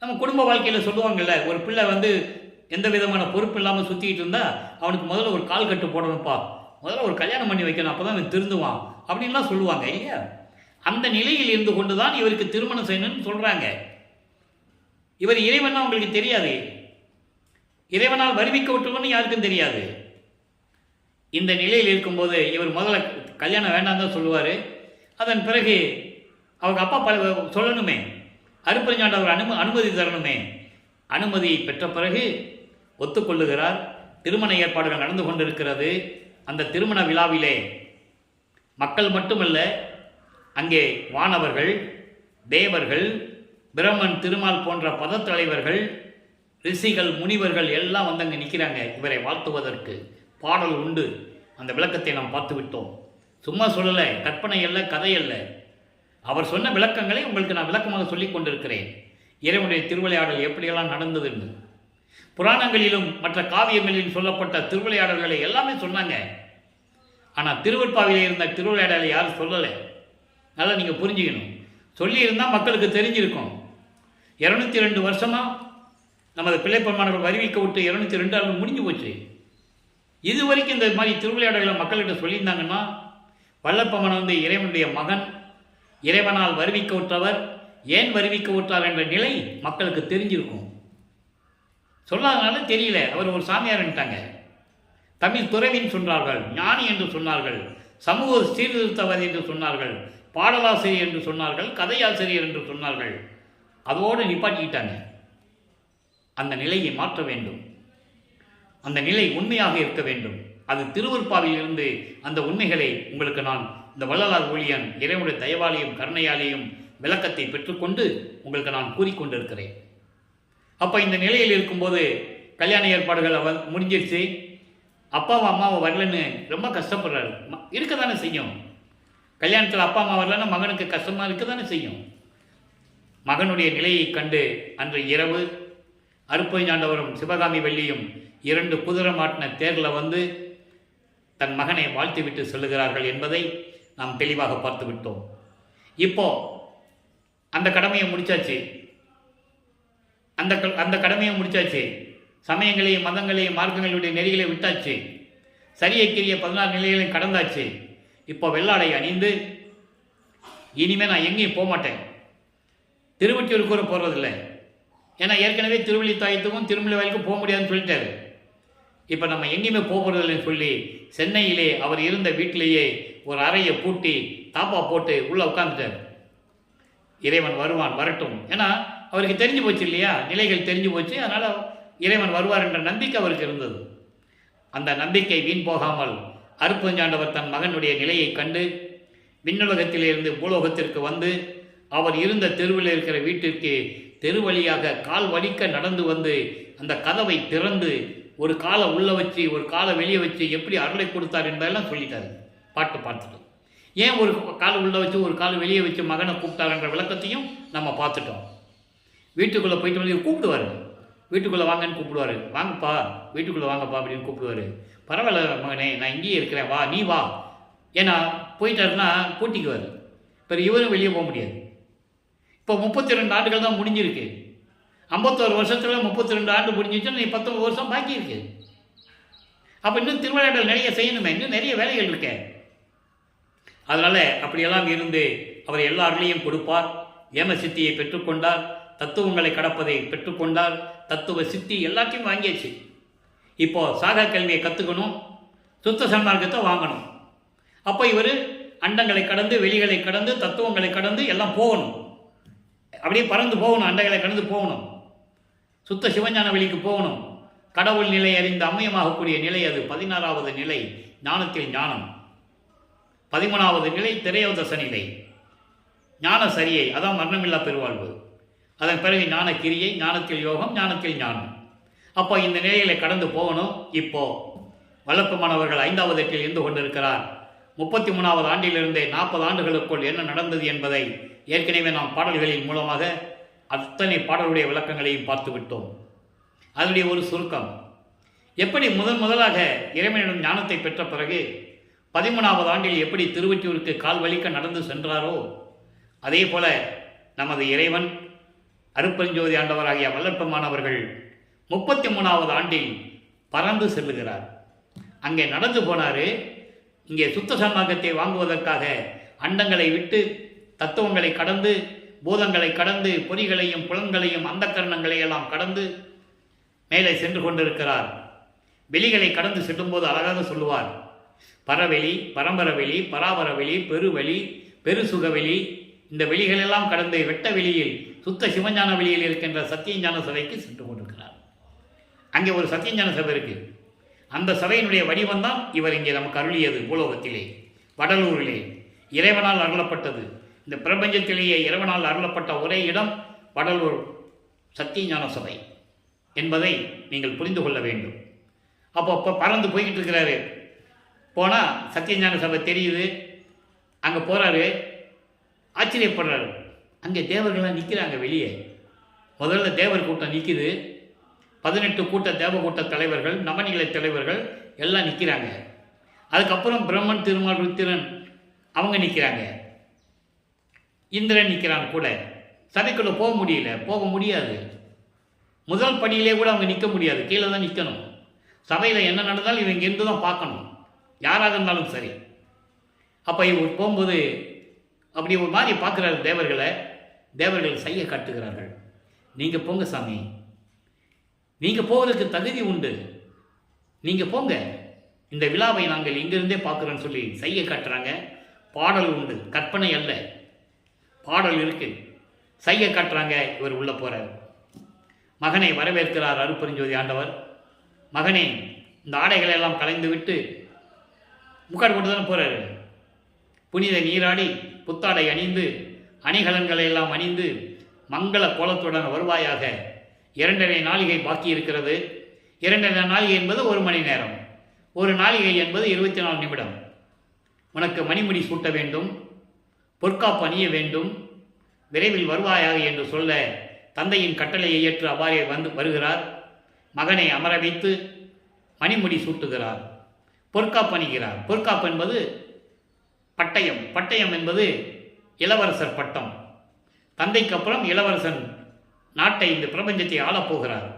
நம்ம குடும்ப வாழ்க்கையில் சொல்லுவாங்கல்ல, ஒரு பிள்ளை எந்த விதமான பொறுப்பு இல்லாமல் சுற்றிக்கிட்டு இருந்தா அவனுக்கு முதல்ல ஒரு கால் கட்டு போடணும்ப்பா, முதல்ல ஒரு கல்யாணம் பண்ணி வைக்கணும், அப்போ தான் அவன் திருந்துவான் அப்படின்லாம் சொல்லுவாங்க இல்லையா? அந்த நிலையில் இருந்து கொண்டு தான் இவருக்கு திருமணம் செய்யணும்னு சொல்கிறாங்க. இவர் இறைவனா உங்களுக்கு தெரியாது, இறைவனால் வருவிக்க விட்டுருவோன்னு யாருக்கும் தெரியாது. இந்த நிலையில் இருக்கும்போது இவர் முதல்ல கல்யாணம் வேண்டாம் தான் சொல்லுவார். அதன் பிறகு அவங்க அப்பா சொல்லணுமே, அருப்பறிஞாண்டவர் அனுமதி தரணுமே. அனுமதியை பெற்ற பிறகு ஒத்துக்கொள்ளுகிறார். திருமண ஏற்பாடுகள் நடந்து கொண்டிருக்கிறது. அந்த திருமண விழாவிலே மக்கள் மட்டுமல்ல, அங்கே வானவர்கள், தேவர்கள், பிரம்மன், திருமால் போன்ற பதத்தலைவர்கள், ரிஷிகள், முனிவர்கள் எல்லாம் அங்கே நிற்கிறாங்க இவரை வாழ்த்துவதற்கு. பாடல் உண்டு. அந்த விளக்கத்தை நாம் பார்த்து விட்டோம். சும்மா சொல்லலை, கற்பனை அல்ல, கதை அல்ல. அவர் சொன்ன விளக்கங்களை உங்களுக்கு நான் விளக்கமாக சொல்லிக் கொண்டிருக்கிறேன். இறைவனுடைய திருவிளையாடல் எப்படியெல்லாம் நடந்ததுன்னு புராணங்களிலும் மற்ற காவியங்களிலும் சொல்லப்பட்ட திருவிளையாடல்களை எல்லாமே சொன்னாங்க. ஆனால் திருவெற்பாவிலே இருந்த திருவிளையாடலை யாரும் சொல்லலை. நல்லா நீங்கள் புரிஞ்சுக்கணும். சொல்லியிருந்தால் மக்களுக்கு தெரிஞ்சிருக்கும். 202 வருஷமாக நமது பிள்ளைப்பெருமானவர் வருவிக்க விட்டு 202 ஆண்டு முடிஞ்சு போச்சு. இது வரைக்கும் இந்த மாதிரி திருவிளையாடல்களை மக்கள்கிட்ட சொல்லியிருந்தாங்கன்னா, வல்லப்பமன் இறைவனுடைய மகன், இறைவனால் வருவிக்க விட்டவர், ஏன் வருவிக்க விட்டார் என்ற நிலை மக்களுக்கு தெரிஞ்சிருக்கும். சொல்லாதனால தெரியல. அவர் ஒரு சாமியார்ன்ட்டாங்க. தமிழ் துறவின்னு சொன்னார்கள், ஞானி என்று சொன்னார்கள், சமூக சீர்திருத்தவாதி என்று சொன்னார்கள், பாடலாசிரியர் என்று சொன்னார்கள், கதையாசிரியர் என்று சொன்னார்கள். அதோடு நிப்பாட்டிக்கிட்டாங்க. அந்த நிலையை மாற்ற வேண்டும். அந்த நிலை உண்மையாக இருக்க வேண்டும். அது திருவருட்பாவில் இருந்து அந்த உண்மைகளை உங்களுக்கு நான் இந்த வள்ளலார் ஊழியன் இறைவனுடைய தயவாலையும் கருணையாலேயும் விளக்கத்தை பெற்றுக்கொண்டு உங்களுக்கு நான் கூறிக்கொண்டிருக்கிறேன். அப்போ இந்த நிலையில் இருக்கும்போது கல்யாண ஏற்பாடுகள் முடிஞ்சிருச்சு. அப்பாவும் அம்மாவை வரலன்னு ரொம்ப கஷ்டப்படுறாரு. இருக்க தானே செய்யும். கல்யாணத்தில் அப்பா அம்மா வரலன்னா மகனுக்கு கஷ்டமாக இருக்க தானே செய்யும். மகனுடைய நிலையை கண்டு அன்று இரவு அருப்பறிஞாண்டவரும் சிவகாமி வெள்ளியும் 2 குதிரை மாட்டின தேரில் தன் மகனை வாழ்த்திவிட்டு செல்லுகிறார்கள் என்பதை நாம் தெளிவாக பார்த்து விட்டோம். இப்போ அந்த கடமையை முடிச்சாச்சு. அந்த கடமையை முடிச்சாச்சு. சமயங்களையும் மதங்களையும் மார்க்கங்களுடைய நெறிகளை விட்டாச்சு. சரியக்கிரிய 14 நிலைகளையும் கடந்தாச்சு. இப்போ வெள்ளாடை அணிந்து இனிமேல் நான் எங்கேயும் போக மாட்டேன். திருவொற்றியூர் கூட போகிறதில்லை. ஏன்னா ஏற்கனவே திருவள்ளித்தாயத்துக்கும் திருமலை வயலுக்கும் போக முடியாதுன்னு சொல்லிட்டாரு. இப்போ நம்ம எங்கேயுமே போகிறதில்லைன்னு சொல்லி சென்னையிலே அவர் இருந்த வீட்டிலேயே ஒரு அறையை பூட்டி தாப்பா போட்டு உள்ளே உட்காந்துட்டார். இறைவன் வருவான், வரட்டும். ஏன்னா அவருக்கு தெரிஞ்சு போச்சு இல்லையா, நிலைகள் தெரிஞ்சு போச்சு. அதனால் இறைவன் வருவார் என்ற நம்பிக்கை அவருக்கு இருந்தது. அந்த நம்பிக்கை வீண் போகாமல் அருட்பெருஞ்சாண்டவர் தன் மகனுடைய நிலையை கண்டு விண்ணுலகத்திலிருந்து பூலோகத்திற்கு வந்து அவர் இருந்த தெருவில் இருக்கிற வீட்டிற்கு தெரு வழியாக கால் வலிக்க நடந்து வந்து அந்த கதவை திறந்து ஒரு காலை உள்ளே வச்சு ஒரு காலை வெளியே வச்சு எப்படி அருளை கொடுத்தார் என்பதெல்லாம் சொல்லிட்டாரு பாட்டு பார்த்துட்டு. ஏன் ஒரு காலை உள்ளே வச்சு ஒரு காலை வெளியே வச்சு மகனை கூப்பிட்டாருன்ற விளக்கத்தையும் நம்ம பார்த்துட்டோம். வீட்டுக்குள்ளே போயிட்டு வந்து கூப்பிடுவார், வீட்டுக்குள்ளே வாங்கன்னு கூப்பிடுவார், வாங்கப்பா வீட்டுக்குள்ளே வாங்கப்பா அப்படின்னு கூப்பிடுவார். பரவாயில்ல மகனே, நான் இங்கேயே இருக்கிறேன், வா நீ வா. ஏன்னா போயிட்டாருன்னா பூட்டிக்குவார். இப்போ இவரும் வெளியே போக முடியாது. இப்போ 32 ஆண்டுகள் தான் முடிஞ்சிருக்கு. 51 வருஷத்தில் 32 ஆண்டு முடிஞ்சிச்சுன்னா நீ 19 வருஷம் பாக்கி இருக்கு. அப்போ இன்னும் திருவிளையாடல் நிறைய செய்யணுமே, இன்னும் நிறைய வேலைகள் இருக்க. அதனால் அப்படியெல்லாம் இருந்து அவர் எல்லாரிலையும் கொடுப்பார். ஏம சித்தியை பெற்றுக்கொண்டார், தத்துவங்களை கடப்பதை பெற்றுக்கொண்டார், தத்துவ சித்தி எல்லாத்தையும் வாங்கியாச்சு. இப்போ சாகா கல்வியை கற்றுக்கணும், சுத்த சன்மார்க்கத்தை வாங்கணும். அப்போ இவர் அண்டங்களை கடந்து வெளிகளை கடந்து தத்துவங்களை கடந்து எல்லாம் போகணும், அப்படியே பறந்து போகணும், அண்டங்களை கடந்து போகணும், சுத்த சிவஞான வெளிக்கு போகணும். கடவுள் நிலை அறிந்த அம்மையமாகக்கூடிய நிலை அது 16வது நிலை, ஞானத்தில் ஞானம். 13வது நிலை திரையோதச நிலை, ஞான சரியை, அதான் மரணமில்லா பெருவாழ்வு. அதன் பிறகு ஞான கிரியை, ஞானத்தில் யோகம், ஞானத்தில் ஞானம். அப்போ இந்த நிலைகளை கடந்து போகணும். இப்போ வல்லப்பமானவர்கள் 5வது எட்டில் இருந்து கொண்டிருக்கிறார். 33வது ஆண்டிலிருந்தே 40 ஆண்டுகளுக்குள் என்ன நடந்தது என்பதை ஏற்கனவே நாம் பாடல்களின் மூலமாக அத்தனை பாடலுடைய விளக்கங்களையும் பார்த்து விட்டோம். அதனுடைய ஒரு சுருக்கம், எப்படி முதலாக இறைவனிடம் ஞானத்தை பெற்ற பிறகு 13வது ஆண்டில் எப்படி திருவொற்றியூருக்கு கால் வலிக்க நடந்து சென்றாரோ, அதே போல நமது இறைவன் அருட்பெருஞ்சோதி ஆண்டவராகிய வல்லற்பமானவர்கள் 33வது ஆண்டில் பறந்து செல்லுகிறார். அங்கே நடந்து போனார். இங்கே சுத்த சன்மார்க்கத்தை வாங்குவதற்காக அண்டங்களை விட்டு தத்துவங்களை கடந்து பூதங்களை கடந்து பொறிகளையும் புலன்களையும் அந்த கரணங்களையெல்லாம் கடந்து மேலே சென்று கொண்டிருக்கிறார். வெளிகளை கடந்து செல்லும்போது அழகாக சொல்லுவார், பரவெளி, பரம்பரவெளி, பராபரவெளி, பெருவெளி, பெருசுகவெளி, இந்த வெளிகளெல்லாம் கடந்து வெட்ட வெளியில் சுத்த சிவஞான வெளியில் இருக்கின்ற சத்தியஞான சபைக்கு சென்று கொண்டிருக்கிறார். அங்கே ஒரு சத்தியஞான சபை இருக்குது. அந்த சபையினுடைய வடிவம் தான் இவர் இங்கே நமக்கு அருளியது. பூலோகத்திலே வடலூரிலே இறைவனால் அருளப்பட்டது. இந்த பிரபஞ்சத்திலேயே இறைவனால் அருளப்பட்ட ஒரே இடம் வடலூர் சத்தியஞான சபை என்பதை நீங்கள் புரிந்து கொள்ள வேண்டும். அப்போ பறந்து போய்கிட்டு இருக்கிறாரு. போனால் சத்தியஞான சபை தெரியுது. அங்கே போகிறாரு, ஆச்சரியப்படுறாரு. அங்கே தேவர்கள்லாம் நிற்கிறாங்க வெளியே. முதல்ல தேவர் கூட்டம் நிற்கிது. 18 கூட்ட தேவக்கூட்ட தலைவர்கள், நவநிலை தலைவர்கள் எல்லாம் நிற்கிறாங்க. அதுக்கப்புறம் பிரம்மன், திருமால், ருத்திரன் அவங்க நிற்கிறாங்க. இந்திரன் நிற்கிறான் கூட. சபைக்குள்ளே போக முடியாது. முதல் படியிலே கூட அவங்க நிற்க முடியாது, கீழே தான் நிற்கணும். சபையில் என்ன நடந்தாலும் இவங்க இருந்து தான் பார்க்கணும், யாராக இருந்தாலும் சரி. அப்போ இவர் போகும்போது அப்படி ஒரு மாதிரி பார்க்குறாரு தேவர்களை. தேவர்கள் செய்ய காட்டுகிறார்கள், நீங்கள் போங்க சாமி, நீங்கள் போவதற்கு தகுதி உண்டு, நீங்கள் போங்க, இந்த விழாவை நாங்கள் இங்கிருந்தே பார்க்குறோன்னு சொல்லி செய்ய காட்டுறாங்க. பாடல் உண்டு, கற்பனை அல்ல, பாடல் இருக்குது. செய்ய காட்டுறாங்க. இவர் உள்ளே போகிறார். மகனை வரவேற்கிறார் அருட்பெருஞ்சோதி ஆண்டவர். மகனே, இந்த ஆடைகளை எல்லாம் கலைந்து விட்டு முக்காடு கொண்டு தானே போகிறாரு. புனித நீராடி புத்தாடை அணிந்து அணிகலன்களை எல்லாம் அணிந்து மங்கள கோலத்துடன் வருவாயாக. 2.5 நாளிகை பாக்கி இருக்கிறது. 2.5 நாளிகை என்பது 1 மணி நேரம், ஒரு நாளிகை என்பது 24 நிமிடம். உனக்கு மணிமுடி சூட்ட வேண்டும், பொற்காப்பு அணிய வேண்டும், விரைவில் வருவாயாக என்று சொல்ல தந்தையின் கட்டளையை ஏற்று அவ்வாறே வருகிறார். மகனை அமர வைத்து மணிமுடி சூட்டுகிறார், பொற்காப்பு அணிகிறார். பொற்காப்பு என்பது பட்டயம், பட்டயம் என்பது இளவரசர் பட்டம். தந்தைக்கு அப்புறம் இளவரசன் நாட்டை, இந்த பிரபஞ்சத்தை ஆளப்போகிறார்.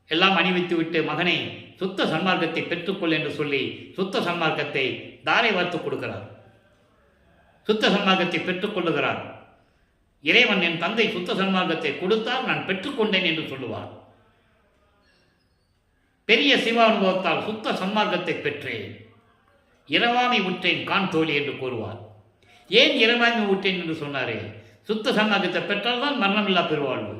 எல்லாம் அணிவித்து விட்டு மகனை சுத்த சன்மார்க்கத்தை பெற்றுக்கொள் என்று சொல்லி சுத்த சன்மார்க்கத்தை தாரை வார்த்து கொடுக்கிறார். சுத்த சன்மார்க்கத்தை பெற்றுக்கொள்ளுகிறார். இறைவன் என் தந்தை சுத்த சன்மார்க்கத்தை கொடுத்தால் நான் பெற்றுக்கொண்டேன் என்று சொல்லுவார். பெரிய சிவ அனுபவத்தால் சுத்த சன்மார்க்கத்தை பெற்றேன். இரவாமை உற்றேன் கான் தோழி என்று கூறுவார். ஏன் இரவாமை உற்றேன் என்று சொன்னாரே? சுத்த சன்மார்க்கத்தை பெற்றால்தான் மரணமில்லா பெருவாழ்வு.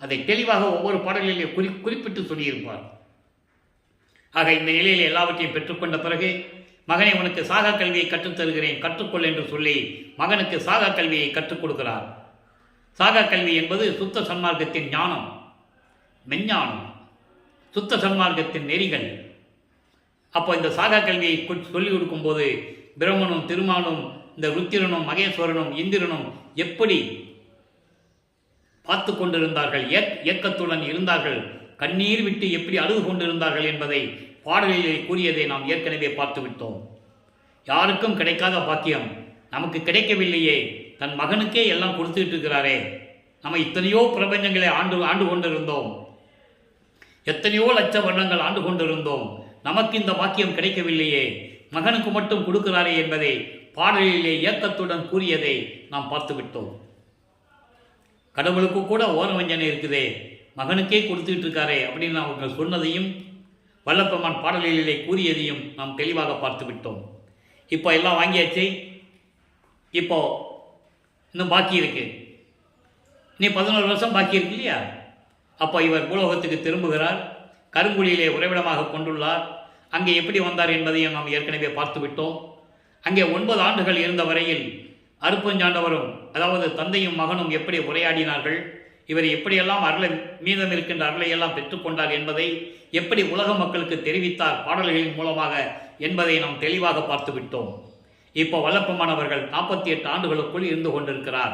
அதை தெளிவாக ஒவ்வொரு பாடலிலே குறிப்பிட்டு சொல்லியிருப்பார். ஆக இந்த நிலையில் எல்லாவற்றையும் பெற்றுக்கொண்ட பிறகு மகனை உனக்கு சாகா கல்வியை கற்றுத்தருகிறேன், கற்றுக்கொள் என்று சொல்லி மகனுக்கு சாகா கல்வியை கற்றுக் கொடுக்கிறார். சாகா கல்வி என்பது சுத்த சன்மார்க்கத்தின் ஞானம், மெஞ்ஞானம், சுத்த சன்மார்க்கத்தின் நெறிகள். அப்போ இந்த சாகா கல்வியை சொல்லிக் கொடுக்கும்போது பிரம்மனும் திருமாலும் இந்த ருத்திரனும் மகேஸ்வரனும் இந்திரனும் எப்படி பார்த்து கொண்டிருந்தார்கள், ஏக்கத்துடன் இருந்தார்கள், கண்ணீர் விட்டு எப்படி அழுது கொண்டிருந்தார்கள் என்பதை பாடலிலே கூறியதை நாம் ஏற்கனவே பார்த்து விட்டோம். யாருக்கும் கிடைக்காத பாக்கியம் நமக்கு கிடைக்கவில்லையே, தன் மகனுக்கே எல்லாம் கொடுத்துட்டு இருக்கிறாரே. நம்ம இத்தனையோ பிரபஞ்சங்களை ஆண்டு கொண்டிருந்தோம், எத்தனையோ லட்ச வருடங்கள் ஆண்டு கொண்டிருந்தோம், நமக்கு இந்த பாக்கியம் கிடைக்கவில்லையே, மகனுக்கு மட்டும் கொடுக்கிறாரே என்பதை பாடலிலே ஏக்கத்துடன் கூறியதை நாம் பார்த்து விட்டோம். கடவுளுக்கு கூட ஓரவஞ்சனை இருக்குதே, மகனுக்கே கொடுத்துட்டு இருக்காரே அப்படின்னு அவங்க சொன்னதையும் வல்லப்பெருமான் பாடலிலே கூறியதையும் நாம் தெளிவாக பார்த்து விட்டோம். இப்போ எல்லாம் வாங்கியாச்சு. இப்போ இன்னும் பாக்கி இருக்கு, நீ 11 வருஷம் பாக்கி இருக்கு இல்லையா? அப்போ இவர் பூலோகத்துக்கு திரும்புகிறார், கருங்குழியிலே உறைவிடமாக கொண்டுள்ளார். அங்கே எப்படி வந்தார் என்பதையும் நாம் ஏற்கனவே பார்த்து விட்டோம். அங்கே 9 ஆண்டுகள் இருந்த வரையில் அருப்பஞ்சாண்டவரும் அதாவது தந்தையும் மகனும் எப்படி உரையாடினார்கள், இவர் எப்படியெல்லாம் அருளை மீதம் இருக்கின்ற அருளையெல்லாம் பெற்றுக்கொண்டார் என்பதை எப்படி உலக மக்களுக்கு தெரிவித்தார் பாடல்களின் மூலமாக என்பதை நாம் தெளிவாக பார்த்து விட்டோம். இப்போ வல்லப்பெருமானவர்கள் 48 ஆண்டுகளுக்குள் இருந்து கொண்டிருக்கிறார்.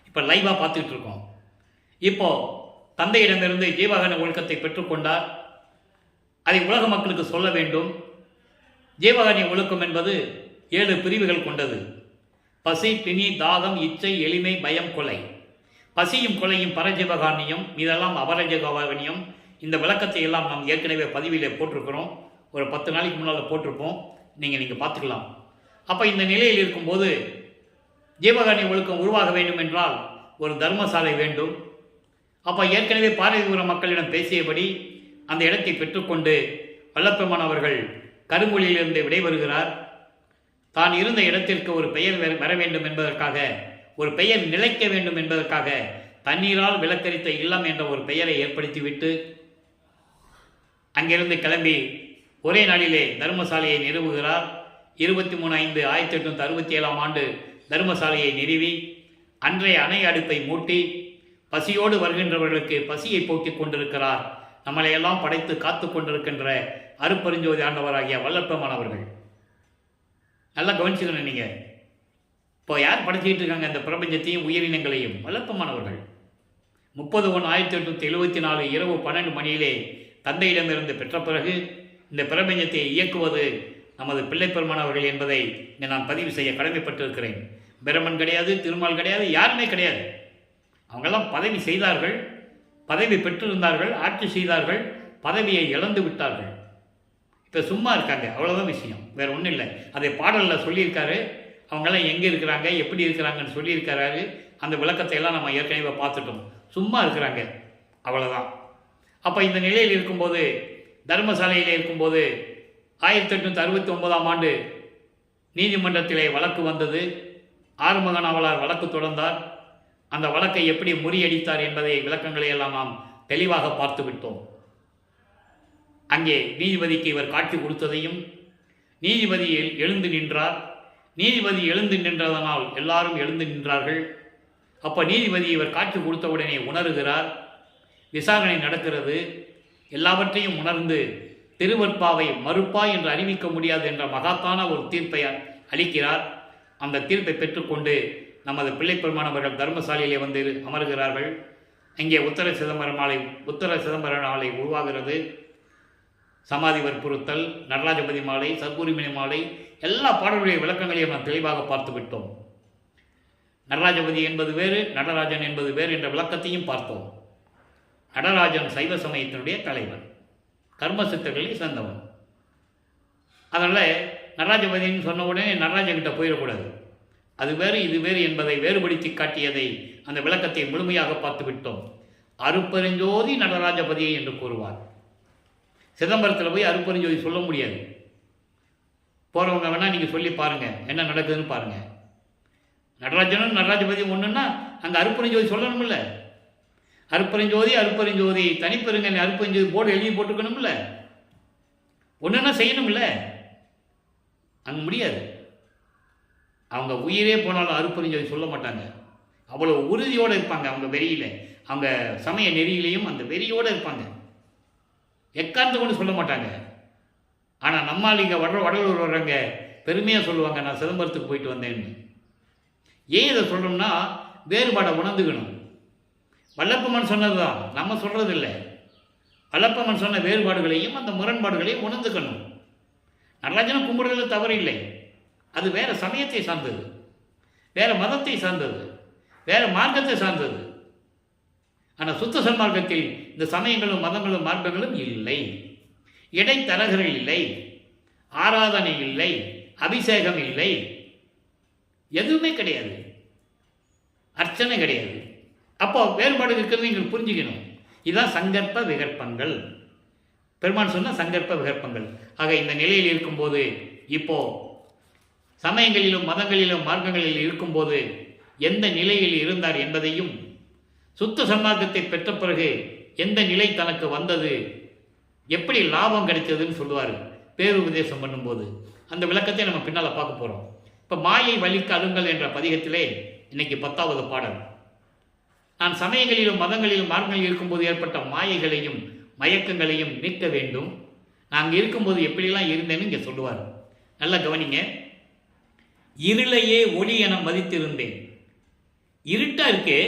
இப்போ லைவாக பார்த்துக்கிட்டு இருக்கோம். இப்போ தந்தையிடமிருந்து ஜீவகாருண்ய ஒழுக்கத்தை பெற்றுக்கொண்டார். அதை உலக மக்களுக்கு சொல்ல வேண்டும். ஜீவகாருண்ய ஒழுக்கம் என்பது 7 பிரிவுகள் கொண்டது. பசி, பிணி, தாகம், இச்சை, எளிமை, பயம், கொலை. பசியும் கொலையும் பரஜீவகாருண்யம், இதெல்லாம் அபரஜீவகாருண்யம். இந்த விளக்கத்தை எல்லாம் நாம் ஏற்கனவே பதிவிலே போட்டிருக்கிறோம். ஒரு 10 நாளைக்கு முன்னால் போட்டிருப்போம், நீங்கள் பார்த்துக்கலாம். அப்போ இந்த நிலையில் இருக்கும்போது ஜீவகாருண்ய ஒழுக்கம் உருவாக வேண்டும் என்றால் ஒரு தர்மசாலை வேண்டும். அப்போ ஏற்கனவே பாரதிபுர மக்களிடம் பேசியபடி அந்த இடத்தை பெற்றுக்கொண்டு வல்லப்பெருமான் அவர்கள் கருங்குழியிலிருந்து விடைபெறுகிறார். தான் இருந்த இடத்திற்கு ஒரு பெயர் வர வேண்டும் என்பதற்காக, ஒரு பெயர் நிலைக்க வேண்டும் என்பதற்காக தண்ணீரால் விளக்கரித்த இல்லம் என்ற ஒரு பெயரை ஏற்படுத்திவிட்டு அங்கிருந்து கிளம்பி ஒரே நாளிலே தர்மசாலையை நிறுவுகிறார். 23/5/1867 தர்மசாலையை நிறுவி அன்றைய அணை அடுப்பை மூட்டி பசியோடு வருகின்றவர்களுக்கு பசியை போக்கிக் கொண்டிருக்கிறார். நம்மளையெல்லாம் படைத்து காத்து கொண்டிருக்கின்ற அருப்பெருஞ்சோதி ஆண்டவராகிய வல்லப்பெருமான் அவர்கள். நல்லா கவனிச்சுக்கணும். நீங்கள் இப்போ யார் படைச்சிக்கிட்டு இருக்காங்க இந்த பிரபஞ்சத்தையும் உயிரினங்களையும்? வல்லப்பெருமானவர்கள். 30/1/1874 இரவு 12 மணியிலே தந்தையிடமிருந்து பெற்ற பிறகு இந்த பிரபஞ்சத்தை இயக்குவது நமது பிள்ளைப்பெருமானவர்கள் என்பதை நான் பதிவு செய்ய கடமைப்பட்டிருக்கிறேன். பிரம்மன் கிடையாது, திருமால் கிடையாது, யாருமே கிடையாது. அவங்கெல்லாம் பதவி செய்தார்கள், பதவி பெற்றிருந்தார்கள், ஆட்சி செய்தார்கள், பதவியை இழந்து விட்டார்கள். இப்போ சும்மா இருக்காங்க, அவ்வளோதான் விஷயம், வேறு ஒன்றும் இல்லை. அதை பாடலில் சொல்லியிருக்காரு. அவங்கெல்லாம் எங்கே இருக்கிறாங்க, எப்படி இருக்கிறாங்கன்னு சொல்லியிருக்கிறாரு. அந்த விளக்கத்தை எல்லாம் நம்ம ஏற்கனவே பார்த்துட்டோம். சும்மா இருக்கிறாங்க, அவ்வளோதான். அப்போ இந்த நிலையில் இருக்கும்போது, தர்மசாலையில் இருக்கும்போது 1869 நீதிமன்றத்திலே வழக்கு வந்தது. ஆறுமுக நாவலார் வழக்கு தொடர்ந்தார். அந்த வழக்கை எப்படி முறியடித்தார் என்பதை விளக்கங்களை எல்லாம் நாம் தெளிவாக பார்த்து விட்டோம். அங்கே நீதிபதிக்கு இவர் காட்சி கொடுத்ததையும், நீதிபதி எழுந்து நின்றார். நீதிபதி எழுந்து நின்றதனால் எல்லாரும் எழுந்து நின்றார்கள். அப்போ நீதிபதி இவர் காட்சி கொடுத்தவுடனே உணர்கிறார். விசாரணை நடக்கிறது. எல்லாவற்றையும் உணர்ந்து திருவற்பாவை மறுப்பா என்று அறிவிக்க முடியாது என்ற மகத்தான ஒரு தீர்ப்பை அளிக்கிறார். அந்த தீர்ப்பை பெற்றுக்கொண்டு நமது பிள்ளைப்பெருமானவர்கள் தர்மசாலையிலே வந்து அமர்கிறார்கள். இங்கே உத்தர சிதம்பர மாலை உருவாகிறது. சமாதி வற்புறுத்தல், நடராஜபதி மாலை, சத்குருமணி மாலை, எல்லா பாடலுடைய விளக்கங்களையும் நாம் தெளிவாக பார்த்து விட்டோம். நடராஜபதி என்பது வேறு, நடராஜன் என்பது வேறு என்ற விளக்கத்தையும் பார்த்தோம். நடராஜன் சைவ சமயத்தினுடைய தலைவன், கர்மசித்தர்களை சேர்ந்தவன். அதனால் நடராஜபதினு சொன்ன உடனே நடராஜன்கிட்ட போயிடக்கூடாது. அது வேறு இது வேறு என்பதை வேறுபடுத்தி காட்டியதை, அந்த விளக்கத்தை முழுமையாக பார்த்து விட்டோம். அருப்பெருஞ்சோதி நடராஜபதியை என்று கூறுவார். சிதம்பரத்தில் போய் அருப்பெருஞ்சோதி சொல்ல முடியாது. போகிறவங்க வேணால் நீங்கள் சொல்லி பாருங்கள் என்ன நடக்குதுன்னு பாருங்கள். நடராஜனும் நடராஜபதி ஒன்றுன்னா அங்கே அருப்பெருஞ்சோதி சொல்லணும்ல. அருப்பெருஞ்சோதி தனிப்பெருங்க அருப்பெருஞ்சோதி போர்டு எழுதி போட்டுக்கணும்ல. ஒன்றுன்னா செய்யணும்ல. அங்கே முடியாது. அவங்க உயிரே போனாலும் அருப்பெருஞ்சோதி சொல்ல மாட்டாங்க. அவ்வளோ உறுதியோடு இருப்பாங்க. அவங்க வெறியில், அவங்க சமய நெறியிலையும் அந்த வெறியோடு இருப்பாங்க. எக்காரணத்தை கொண்டு சொல்ல மாட்டாங்க. ஆனால் நம்மால் இங்கே வடலூர் வர்றவங்க பெருமையாக சொல்லுவாங்க, நான் சிதம்பரத்துக்கு போயிட்டு வந்தேன்னு. ஏன் இதை சொல்கிறோம்னா வேறுபாடை உணர்ந்துக்கணும். வல்லப்பம்மன் சொன்னது தான், நம்ம சொல்கிறது இல்லை. வல்லப்பம்மன் சொன்ன வேறுபாடுகளையும் அந்த முரண்பாடுகளையும் உணர்ந்துக்கணும். நடராஜனை கும்பிடுறதுல தவறு இல்லை. அது வேறு சமயத்தை சார்ந்தது, வேறு மதத்தை சார்ந்தது, வேறு மார்க்கத்தை சார்ந்தது. ஆனால் சுத்த சன்மார்க்கத்தில் இந்த சமயங்களும் மதங்களும் மார்க்கங்களும் இல்லை. இடைத்தரகர்கள் இல்லை, ஆராதனை இல்லை, அபிஷேகம் இல்லை, எதுவுமே கிடையாது, அர்ச்சனை கிடையாது. அப்போ வேறுபாடு இருக்கிறது நீங்கள் புரிஞ்சுக்கணும். இதுதான் சங்கற்ப விகற்பங்கள். பெருமான் சொன்ன சங்கற்ப விகற்பங்கள். ஆக இந்த நிலையில் இருக்கும்போது, இப்போ சமயங்களிலும் மதங்களிலும் மார்க்கங்களில் இருக்கும்போது எந்த நிலையில் இருந்தார் என்பதையும், சுத்த சன்மார்க்கத்தை பெற்ற பிறகு எந்த நிலை தனக்கு வந்தது, எப்படி லாபம் கிடைச்சதுன்னு சொல்லுவார் பேருபதேசம் பண்ணும்போது. அந்த விளக்கத்தை நம்ம பின்னால் பார்க்க போகிறோம். இப்போ மாயை வலிக்க அழுங்கள் என்ற பதிகத்திலே இன்னைக்கு 10வது பாடல். நான் சமயங்களிலும் மதங்களிலும் மார்க்கங்களில் இருக்கும்போது ஏற்பட்ட மாயைகளையும் மயக்கங்களையும் நீக்க வேண்டும். நான் அங்கே இருக்கும்போது எப்படிலாம் இருந்தேன்னு இங்கே சொல்லுவார். நல்லா கவனிங்க. இருளையே ஒளி என மதித்திருந்தேன். இருட்டா இருக்கு,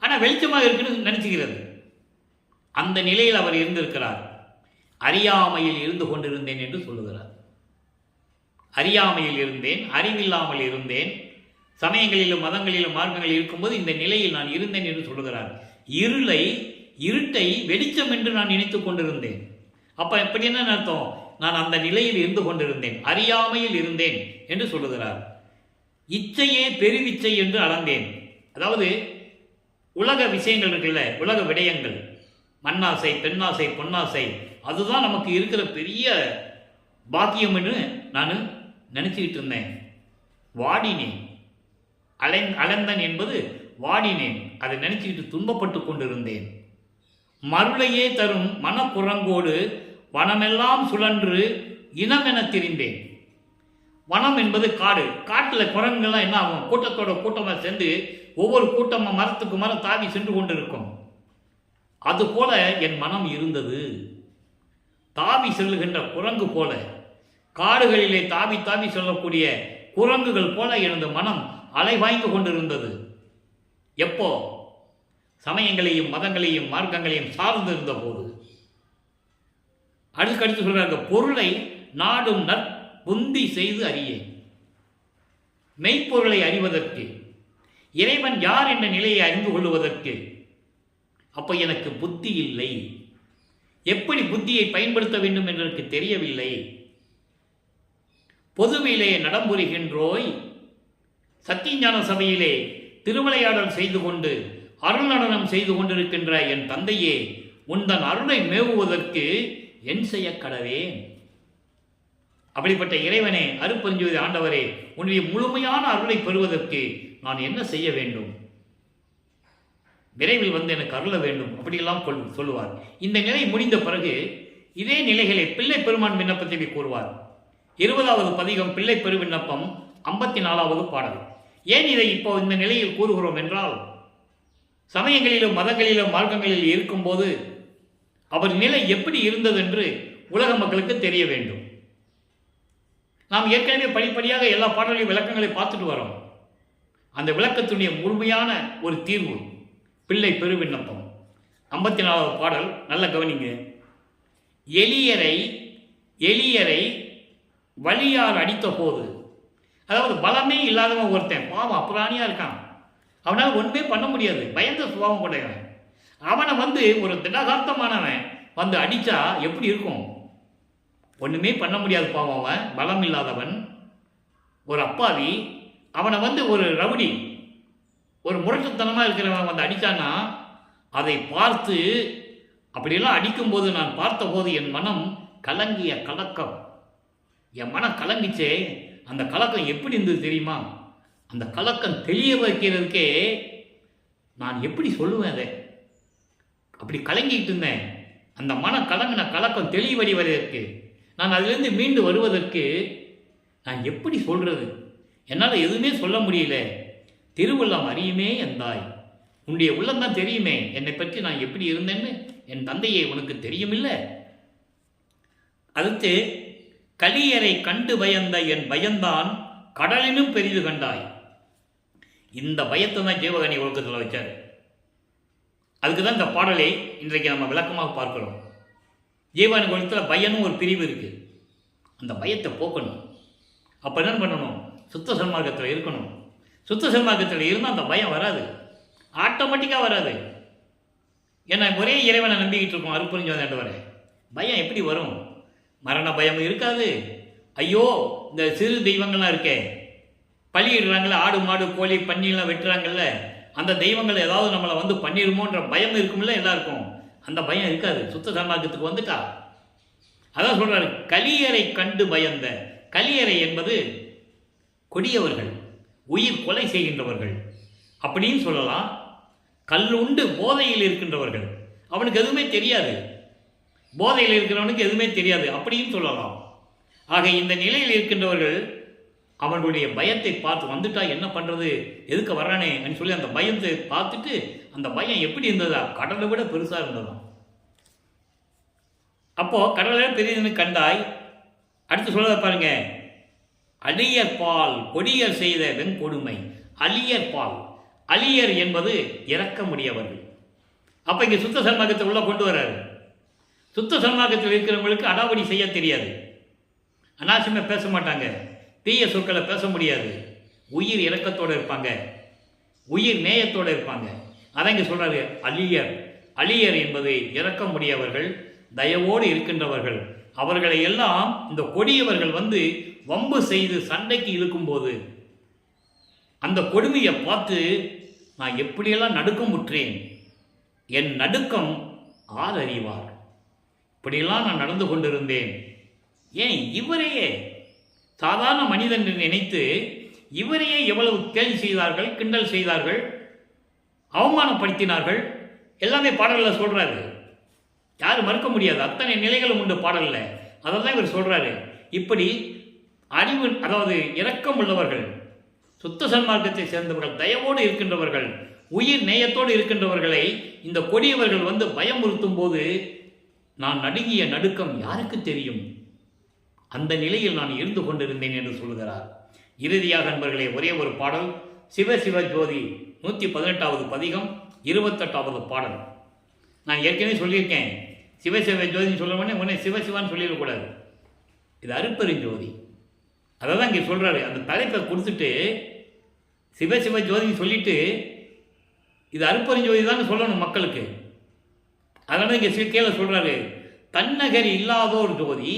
ஆனால் வெளிச்சமாக இருக்குன்னு நினச்சிக்கிறது. அந்த நிலையில் அவர் இருந்திருக்கிறார். அறியாமையில் இருந்து கொண்டிருந்தேன் என்று சொல்லுகிறார். அறியாமையில் இருந்தேன், அறிவில்லாமல் இருந்தேன், சமயங்களிலும் மதங்களிலும் மார்க்கங்களில் இருக்கும்போது இந்த நிலையில் நான் இருந்தேன் என்று சொல்லுகிறார். இருட்டை வெளிச்சம் என்று நான் நினைத்து கொண்டிருந்தேன். அப்போ எப்படி என்ன அர்த்தம்? நான் அந்த நிலையில் இருந்து கொண்டிருந்தேன், அறியாமையில் இருந்தேன் என்று சொல்லுகிறார். இச்சையே பெருவிச்சை என்று அளந்தேன். அதாவது உலக விஷயங்கள் இருக்குல்ல, உலக விடயங்கள், மண்ணாசை, பெண்ணாசை, பொன்னாசை, அதுதான் நமக்கு இருக்கிற பெரிய பாக்கியம் என்று நான் நினச்சிக்கிட்டு இருந்தேன். வாடினேன். அலந்தன் என்பது வாடினேன். அதை நினச்சிக்கிட்டு துன்பப்பட்டு கொண்டிருந்தேன். மருளையே தரும் மனக்குரங்கோடு வனமெல்லாம் சுழன்று இனமென திரிந்தேன். வனம் என்பது காடு. காட்டில் குரங்குகள்லாம் என்ன ஆகும்? கூட்டத்தோட கூட்டமாக சேர்ந்து ஒவ்வொரு கூட்டமாக மரத்துக்கு மரம் தாவி சென்று கொண்டு இருக்கும். அதுபோல என் மனம் இருந்தது. தாவி செல்லுகின்ற குரங்கு போல, காடுகளிலே தாவி தாவி செல்லக்கூடிய குரங்குகள் போல எனது மனம் அலைவாய்ந்து கொண்டிருந்தது. எப்போ? சமயங்களையும் மதங்களையும் மார்க்கங்களையும் சார்ந்து இருந்த போது. அடுத்து சொல்றாங்க, பொருளை நாடும் நற்புந்தி செய்து அறியேன். மெய்ப்பொருளை அறிவதற்கு, இறைவன் யார் என்ற நிலையை அறிந்து கொள்வதற்கு அப்போ எனக்கு புத்தி இல்லை. எப்படி புத்தியை பயன்படுத்த வேண்டும் என்று எனக்கு தெரியவில்லை. பொதுவிலே நடம்புரிகின்றோய், சத்தியஞான சபையிலே திருவிளையாடல் செய்து கொண்டு அருள் நடனம் செய்து கொண்டிருக்கின்ற என் தந்தையே, உந்தன் அருளை மேவுவதற்கு என் செய்ய கடவேன். அப்படிப்பட்ட இறைவனே, அருட்பெருஞ்சோதி ஆண்டவரே, உன்னுடைய முழுமையான அருளை பெறுவதற்கு நான் என்ன செய்ய வேண்டும்? விரைவில் வந்து எனக்கு அருள வேண்டும். அப்படியெல்லாம் சொல்லுவார். இந்த நிலை முடிந்த பிறகு இதே நிலைகளை பிள்ளை பெருமான் விண்ணப்பத்தை கூறுவார். 20வது பதிகம் பிள்ளை பெரு விண்ணப்பம் 54வது பாடல். ஏன் இதை இப்போ இந்த நிலையில் கூறுகிறோம் என்றால், சமயங்களிலும் மதங்களிலும் மார்க்கங்களில் இருக்கும்போது அவர் நிலை எப்படி இருந்தது என்று உலக மக்களுக்கு தெரிய வேண்டும். நாம் ஏற்கனவே படிப்படியாக எல்லா பாடல்களையும் விளக்கங்களை பார்த்துட்டு வரோம். அந்த விளக்கத்துடைய முழுமையான ஒரு தீர்வு பிள்ளை பெரு விண்ணப்பம் 54வது பாடல். நல்ல கவனிங்க. எளியரை வலியார் அடித்த போது, அதாவது பலமே இல்லாதவன் ஒருத்தன், பாவம் அப்புறாணியா இருக்கான், அவனால் ஒன்றுமே பண்ண முடியாது, பயந்த சுபாவம் கொண்டவன், அவனை வந்து ஒரு திடகார்த்தமானவன் வந்து அடித்தா எப்படி இருக்கும்? ஒன்றுமே பண்ண முடியாது பாவம். அவன் பலம் இல்லாதவன், ஒரு அப்பாவி, அவனை வந்து ஒரு ரவுடி, ஒரு முரட்டுத்தனமாக இருக்கிறவன் வந்து அடித்தான்னா அதை பார்த்து, அப்படியெல்லாம் அடிக்கும்போது நான் பார்த்தபோது என் மனம் கலங்கிய கலக்கம். என் மனம் கலங்கிச்சே, அந்த கலக்கம் எப்படி இருந்தது தெரியுமா? அந்த கலக்கம் தெளிய வைக்கிறதுக்கே நான் எப்படி சொல்லுவேன் அதை? அப்படி கலங்கிட்டு இருந்தேன். அந்த மனம் கலங்கின கலக்கம் தெளிவடி வருவதற்கு, நான் அதிலிருந்து மீண்டு வருவதற்கு நான் எப்படி சொல்கிறது? என்னால் எதுவுமே சொல்ல முடியல. திருவுள்ளம் அறியுமே எந்தாய், உன்னுடைய உள்ளம்தான் தெரியுமே என்னை பற்றி நான் எப்படி இருந்தேன்னு. என் தந்தையை உனக்கு தெரியுமில்ல. அடுத்து, கலியரை கண்டு பயந்த என் பயந்தான் கடலினும் பெரிது கண்டாய். இந்த பயத்தை தான் ஜீவகணி ஒழுக்கத்தில் வச்சார். அதுக்கு தான் இந்த பாடலை இன்றைக்கு நம்ம விளக்கமாக பார்க்கிறோம். ஜீவகணி ஒழுக்கத்தில் பயனும் ஒரு பிரிவு இருக்குது. அந்த பயத்தை போக்கணும். அப்போ என்ன பண்ணணும்? சுத்த சன்மார்க்கத்தில் இருக்கணும். சுத்த சன்மார்க்கத்தில் இருந்தால் அந்த பயம் வராது, ஆட்டோமேட்டிக்காக வராது. ஏன்னா ஒரே இறைவனை நம்பிக்கிட்டு இருக்கோம். அருட்பெருஞ்சோதி பயம் எப்படி வரும்? மரண பயம் இருக்காது. ஐயோ, இந்த சிறு தெய்வங்கள்லாம் இருக்கே, பலியிடுறாங்கள, ஆடு மாடு கோழி பன்னிலாம் வெட்டுறாங்கல்ல, அந்த தெய்வங்கள் ஏதாவது நம்மளை வந்து பண்ணிடுமோன்ற பயம் இருக்கும்ல எல்லாருக்கும். அந்த பயம் இருக்காது சுத்த சன்மார்க்கத்துக்கு வந்துட்டா. அதான் சொல்றாரு, கலியரை கண்டு பயந்த. கலியரை என்பது கொடியவர்கள், உயிர் கொலை செய்கின்றவர்கள் அப்படின்னு சொல்லலாம். கல்லுண்டு போதையில் இருக்கின்றவர்கள், அவனுக்கு எதுவுமே தெரியாது. போதையில் இருக்கிறவனுக்கு எதுவுமே தெரியாது அப்படின்னு சொல்லலாம். ஆக இந்த நிலையில் இருக்கின்றவர்கள் அவர்களுடைய பயத்தை பார்த்து, வந்துட்டா என்ன பண்ணுறது, எதுக்கு வர்றானே அப்படின்னு சொல்லி அந்த பயத்தை பார்த்துட்டு, அந்த பயம் எப்படி இருந்ததா? கடலை விட பெருசாக இருந்ததாம். அப்போது கடலை பெரியதுன்னு கண்டாய். அடுத்து சொல்ல பாருங்க, அலியர் பால் கொடியர் செய்த வெங்கொடுமை. அலியர் பால், அலியர் என்பது இரக்கமுடையவர்கள். அப்போ இங்கே சுத்த சன்மார்க்கத்தை உள்ள கொண்டு வர்றாரு. சுத்த சன்மார்க்கத்தில் இருக்கிறவங்களுக்கு அடாவடி செய்ய தெரியாது, அனாவசியமாக பேச மாட்டாங்க, தீய சொற்களை பேச முடியாது, உயிர் இரக்கத்தோடு இருப்பாங்க, உயிர் நேயத்தோடு இருப்பாங்க. அதான் இங்கே சொல்கிறாரு அலியர். அலியர் என்பது இரக்கமுடையவர்கள், தயவோடு இருக்கின்றவர்கள். அவர்களை எல்லாம் இந்த கொடியவர்கள் வந்து வம்பு செய்து சண்டைக்கு இழுக்கும்போது அந்த கொடுமையை பார்த்து நான் எப்படியெல்லாம் நடுக்கமுற்றேன். என் நடுக்கம் ஆர் அறிவார். இப்படியெல்லாம் நான் நடந்து கொண்டிருந்தேன். ஏன் இவரையே சாதாரண மனிதன் நினைத்து இவரையே எவ்வளவு கேலி செய்தார்கள், கிண்டல் செய்தார்கள், அவமானப்படுத்தினார்கள். எல்லாமே பாடலில் சொல்கிறாரு, யாரும் மறுக்க முடியாது. அத்தனை நிலைகளும் உண்டு பாடலில். அதை தான் இவர் சொல்கிறாரு. இப்படி அறிவு, அதாவது இரக்கம் உள்ளவர்கள், சுத்த சன்மார்க்கத்தை சேர்ந்தவர்கள், தயவோடு இருக்கின்றவர்கள், உயிர் நேயத்தோடு இருக்கின்றவர்களை இந்த கொடியவர்கள் வந்து பயமுறுத்தும் போது நான் நடுங்கிய நடுக்கம் யாருக்கு தெரியும்? அந்த நிலையில் நான் இருந்து கொண்டிருந்தேன் என்று சொல்கிறார். இறுதியாக நண்பர்களே, ஒரே ஒரு பாடல், சிவ சிவ ஜோதி 118வது பதிகம் 28வது பாடல். நான் ஏற்கனவே சொல்லியிருக்கேன், சிவ சிவ ஜோதின்னு சொல்ல உடனே சிவசிவான்னு சொல்லிடக்கூடாது. இது அருட்பெருஞ்சோதி. அதை தான் இங்கே சொல்கிறாரு. அந்த தலைப்பை கொடுத்துட்டு சிவ சிவ ஜோதின்னு சொல்லிட்டு இது அருட்பெருஞ்சோதி தான் சொல்லணும் மக்களுக்கு. அதனால இங்கே கீழே சொல்கிறாரு, தன்னகரி இல்லாதோர் ஜோதி,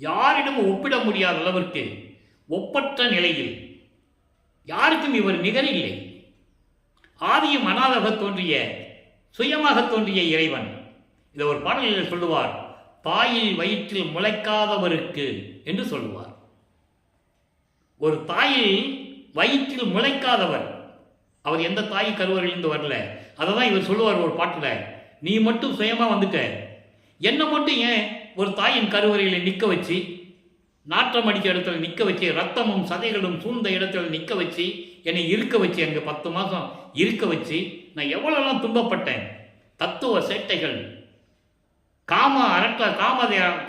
யாரிடமும் ஒப்பிட முடியாத அளவிற்கு ஒப்பற்ற நிலையில் யாருக்கும் இவர் நிகரில்லை. ஆதியும் அனாதாக தோன்றிய, சுயமாக தோன்றிய இறைவன். இதை ஒரு பாடலில் சொல்லுவார், தாயில் வயிற்றில் முளைக்காதவருக்கு என்று சொல்லுவார். ஒரு தாயில் வயிற்றில் முளைக்காதவர், அவர் எந்த தாய் கருவறையிலிருந்து வரல. அதை தான் இவர் சொல்லுவார் ஒரு பாட்டில், நீ மட்டும் சுயமாக வந்துட்ட, என்னை மட்டும் ஏன் ஒரு தாயின் கருவறையில் நிற்க வச்சு, நாற்றம் அடிக்க இடத்துல நிற்க வச்சு, ரத்தமும் சதைகளும் சூழ்ந்த இடத்துல நிற்க வச்சு, என்னை இருக்க வச்சு, அங்கே 10 மாதம் இருக்க வச்சு, நான் எவ்வளோலாம் துன்பப்பட்டேன். தத்துவ சேட்டைகள், காம அரட்டர்,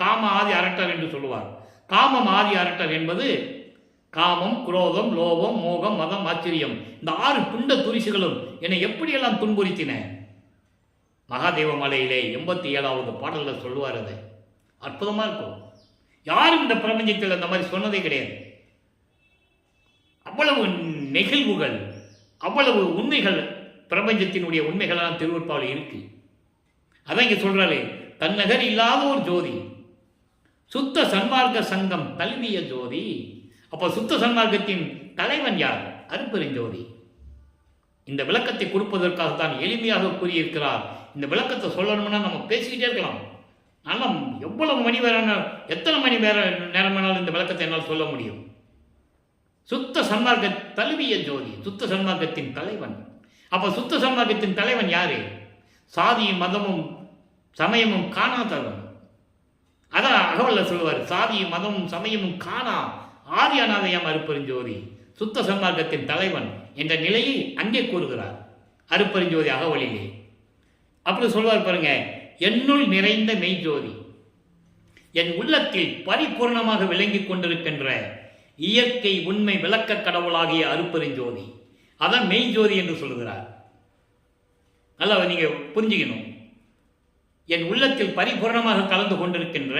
காம ஆதி அரட்டர் என்று சொல்லுவார். காமம் ஆதி அரட்டர் என்பது காமம், குரோதம், லோபம், மோகம், மதம், ஆச்சரியம், இந்த 6 துண்ட துரிசுகளும் என்னை எப்படியெல்லாம் துன்புறுத்தின. மகாதேவ மலையிலே 87வது பாடலில் சொல்லுவார். அதை அற்புதமாக இருக்கும். யாரும் இந்த பிரபஞ்சத்தில் அந்த மாதிரி சொன்னதே கிடையாது. அவ்வளவு நெகிழ்வுகள், அவ்வளவு உண்மைகள், பிரபஞ்சத்தினுடைய உண்மைகளான திருவருட்பாவில் இருக்கு. அதான் இங்கே சொல்றாரு, தன்னகர் இல்லாத ஒரு ஜோதி, சுத்த சன்மார்க்க சங்கம் தழுவிய ஜோதி. அப்போ சுத்த சன்மார்க்கத்தின் தலைவன் யார்? அருட்பெருஞ்சோதி. இந்த விளக்கத்தை கொடுப்பதற்காகத்தான் எளிமையாக கூறியிருக்கிறார். இந்த விளக்கத்தை சொல்லணும்னா நம்ம பேசிக்கிட்டே இருக்கலாம். நல்லா எவ்வளவு மணி எத்தனை மணி நேரம் வேணாலும் இந்த விளக்கத்தை என்னால் சொல்ல முடியும். சுத்த சன்மார்க்க தழுவிய ஜோதி, சுத்த சன்மார்க்கத்தின் தலைவன். அப்ப சுத்த சன்மார்க்கத்தின் தலைவன் யாரு? சாதியும் மதமும் சமயமும் காணாதவன். அதான் அகவல்ல சொல்லுவார், சாதியும் மதமும் சமயமும் காணா ஆதி அநாதையாம் அருப்பெருஞ்சோதி சுத்த சன்மார்க்கத்தின் தலைவன் என்ற நிலையை அங்கே கூறுகிறார் அருப்பெருஞ்சோதி அகவலிலே. அப்படி சொல்வார் பாருங்க, என்னுள் நிறைந்த மெய்ஜோதி, என் உள்ளத்தில் பரிபூர்ணமாக விளங்கிக் கொண்டிருக்கின்ற இயற்கை உண்மை விளக்க கடவுளாகிய அருப்பெருஞ்சோதி, அதான் மெய்ஜோதி என்று சொல்லுகிறார். நல்லா நீங்க புரிஞ்சுக்கணும். என் உள்ளத்தில் பரிபூர்ணமாக கலந்து கொண்டிருக்கின்ற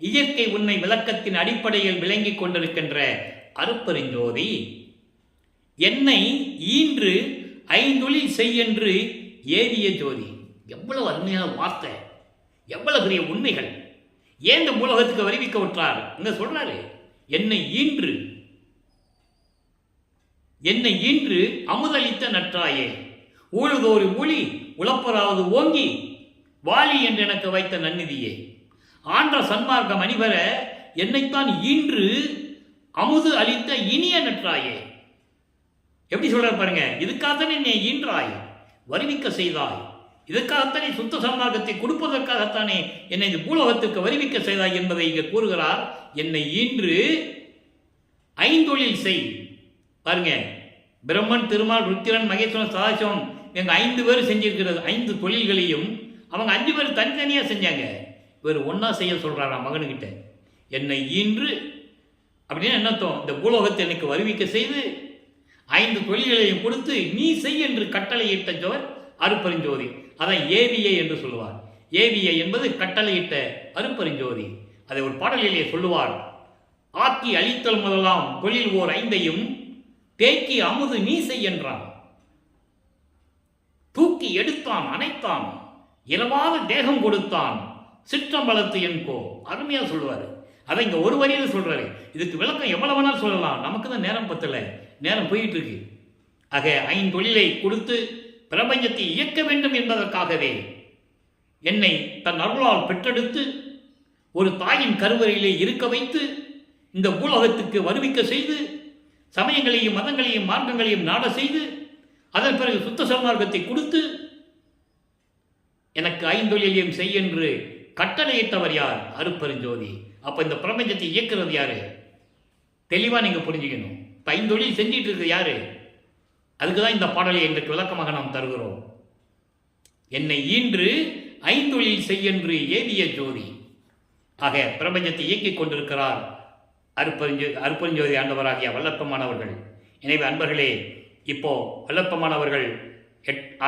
இயற்கை உண்மை விளக்கத்தின் அடிப்படையில் விளங்கிக் கொண்டிருக்கின்ற அருப்பெருஞ்சோதி என்னை ஈன்று ஐந்தொழில் செய்யென்று ஏவிய ஜோதி. எவ்வளவு அருமையான வார்த்தை, எவ்வளவு பெரிய உண்மைகள். ஏன் இந்த உலகத்துக்கு வருவிக்க விட்டார்? இங்க சொல்றாரு, என்னை ஈன்று அமுதளித்த நற்றாயே, ஊழுதோறு ஊழி உழப்பராவது ஓங்கி வாலி என்று எனக்கு வைத்த நன்னிதியே, ஆன்ற சன்மார்க்க மணிவர என்னைத்தான் ஈன்று அமுது அளித்த இனிய நற்றாயே. எப்படி சொல்ற பாருங்க, இதுக்காகத்தானே என்னை ஈன்றாய், வருவிக்க செய்தாய், இதற்காகத்தானே சுத்த சன்மார்க்கத்தை கொடுப்பதற்காகத்தானே என்னை இந்த பூலோகத்துக்கு வருவிக்க செய்தாய் என்பதை இங்கே கூறுகிறார். என்னை ஈன்று ஐந்தொழில் செய். பாருங்க, பிரம்மன், திருமால், ருத்திரன், மகேஸ்வரன், சதாசிவம் எங்க 5 பேர் செஞ்சிருக்கிறது. 5 தொழில்களையும் அவங்க 5 பேர் தனித்தனியா செஞ்சாங்க. இவர் ஒன்னா செய்ய சொல்றாராம் மகனுக்கிட்ட. என்னை ஈன்று அப்படின்னு என்ன அர்த்தம்? இந்த பூலோகத்தை எனக்கு வருவிக்க செய்து 5 தொழில்களையும் கொடுத்து நீ செய் என்று கட்டளையிட்ட ஜோர் அருப்பெருஞ்சோதி. அதான் ஏவியை என்று சொல்லுவார். ஏவியை என்பது கட்டளையிட்ட அருப்பெருஞ்சோதி. அதை ஒரு பாடலிலே சொல்லுவார், ஆக்கி அழித்தல் முதலாம் தொழில் ஓர் 5ஐயும் தேக்கி அமுது நீ செய் என்றான். தூக்கி எடுத்தான், அணைத்தான், இரவாத தேகம் கொடுத்தான், சிற்றம்பலத்து என்கோ. அருமையா சொல்லுவாரு. அதை இங்க ஒரு வரியில சொல்றாரு. இதுக்கு விளக்கம் எவ்வளவு வேணாலும் சொல்லலாம், நமக்கு தான் நேரம் பத்தல, நேரம் போயிட்டு இருக்கு. ஆக 5 தொழிலை கொடுத்து பிரபஞ்சத்தை இயக்க வேண்டும் என்பதற்காகவே என்னை தன் அருளால் பெற்றெடுத்து ஒரு தாயின் கருவறையிலே இருக்க வைத்து இந்த பூலோகத்துக்கு வருவிக்க செய்து சமயங்களையும் மதங்களையும் மார்க்கங்களையும் நாட செய்து அதன் பிறகு சுத்த சன்மார்க்கத்தை கொடுத்து எனக்கு 5 தொழிலையும் செய் என்று கட்டளையிட்டவர் யார்? அருப்பெருஞ்சோதி. அப்ப இந்த பிரபஞ்சத்தை இயக்குறது யாரு? தெளிவா நீங்க புரிஞ்சுக்கணும். 5 தொழில் செஞ்சிட்டு இருக்கு யாரு? அதுக்குதான் இந்த பாடலை எங்களுக்கு விளக்கமாக நாம் தருகிறோம். என்னை ஈன்று 5 தொழில் செய்யென்று ஏவிய ஜோதி. ஆக பிரபஞ்சத்தை இயக்கிக் கொண்டிருக்கிறார் அருப்பெருஞ்சோதி ஆண்டவராகிய வல்லப்பமானவர்கள். எனவே அன்பர்களே, இப்போ வல்லப்பமானவர்கள்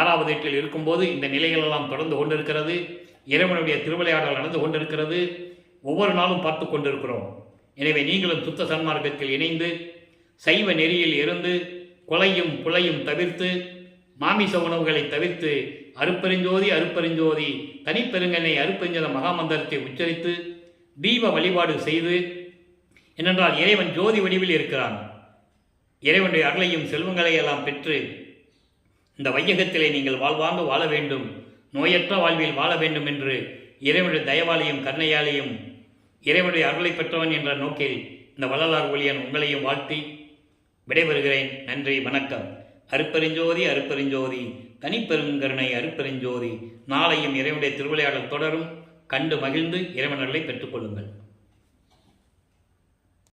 6வது எட்டில் இருக்கும்போது இந்த நிலைகளெல்லாம் தொடர்ந்து கொண்டிருக்கிறது. இறைவனுடைய திருவிளையாடல் நடந்து கொண்டிருக்கிறது. ஒவ்வொரு நாளும் பார்த்து கொண்டிருக்கிறோம். எனவே நீங்களும் சுத்த சன்மார்க்கத்தில் இணைந்து சைவ நெறியில் இருந்து கொலையும் புலையும் தவிர்த்து மாமிச உணவுகளை தவிர்த்து அருப்பெருஞ்சோதி அருப்பெருஞ்சோதி தனிப்பெருங்கனை அருப்பெருஞ்சோத மகாமந்திரத்தை உச்சரித்து தீப வழிபாடு செய்து, ஏனென்றால் இறைவன் ஜோதி வடிவில் இருக்கிறான். இறைவனுடைய அருளையும் செல்வங்களை எல்லாம் பெற்று இந்த வையகத்திலே நீங்கள் வாழ்வாங்க வாழ வேண்டும், நோயற்ற வாழ்வில் வாழ வேண்டும் என்று இறைவனுடைய தயவாலையும் கருணையாலையும் இறைவனுடைய அருளை பெற்றவன் என்ற நோக்கில் இந்த வள்ளலார் ஒளியன் உங்களையும் வாழ்த்தி விடைபெறுகிறேன். நன்றி, வணக்கம். அருப்பெருஞ்சோதி அருப்பெருஞ்சோதி தனிப்பெருங்கருணை அருப்பெருஞ்சோதி. நாளையும் இறைவனுடைய திருவிளையாடல் தொடரும். கண்டு மகிழ்ந்து இறைவனர்களை பெற்றுக்கொள்ளுங்கள்.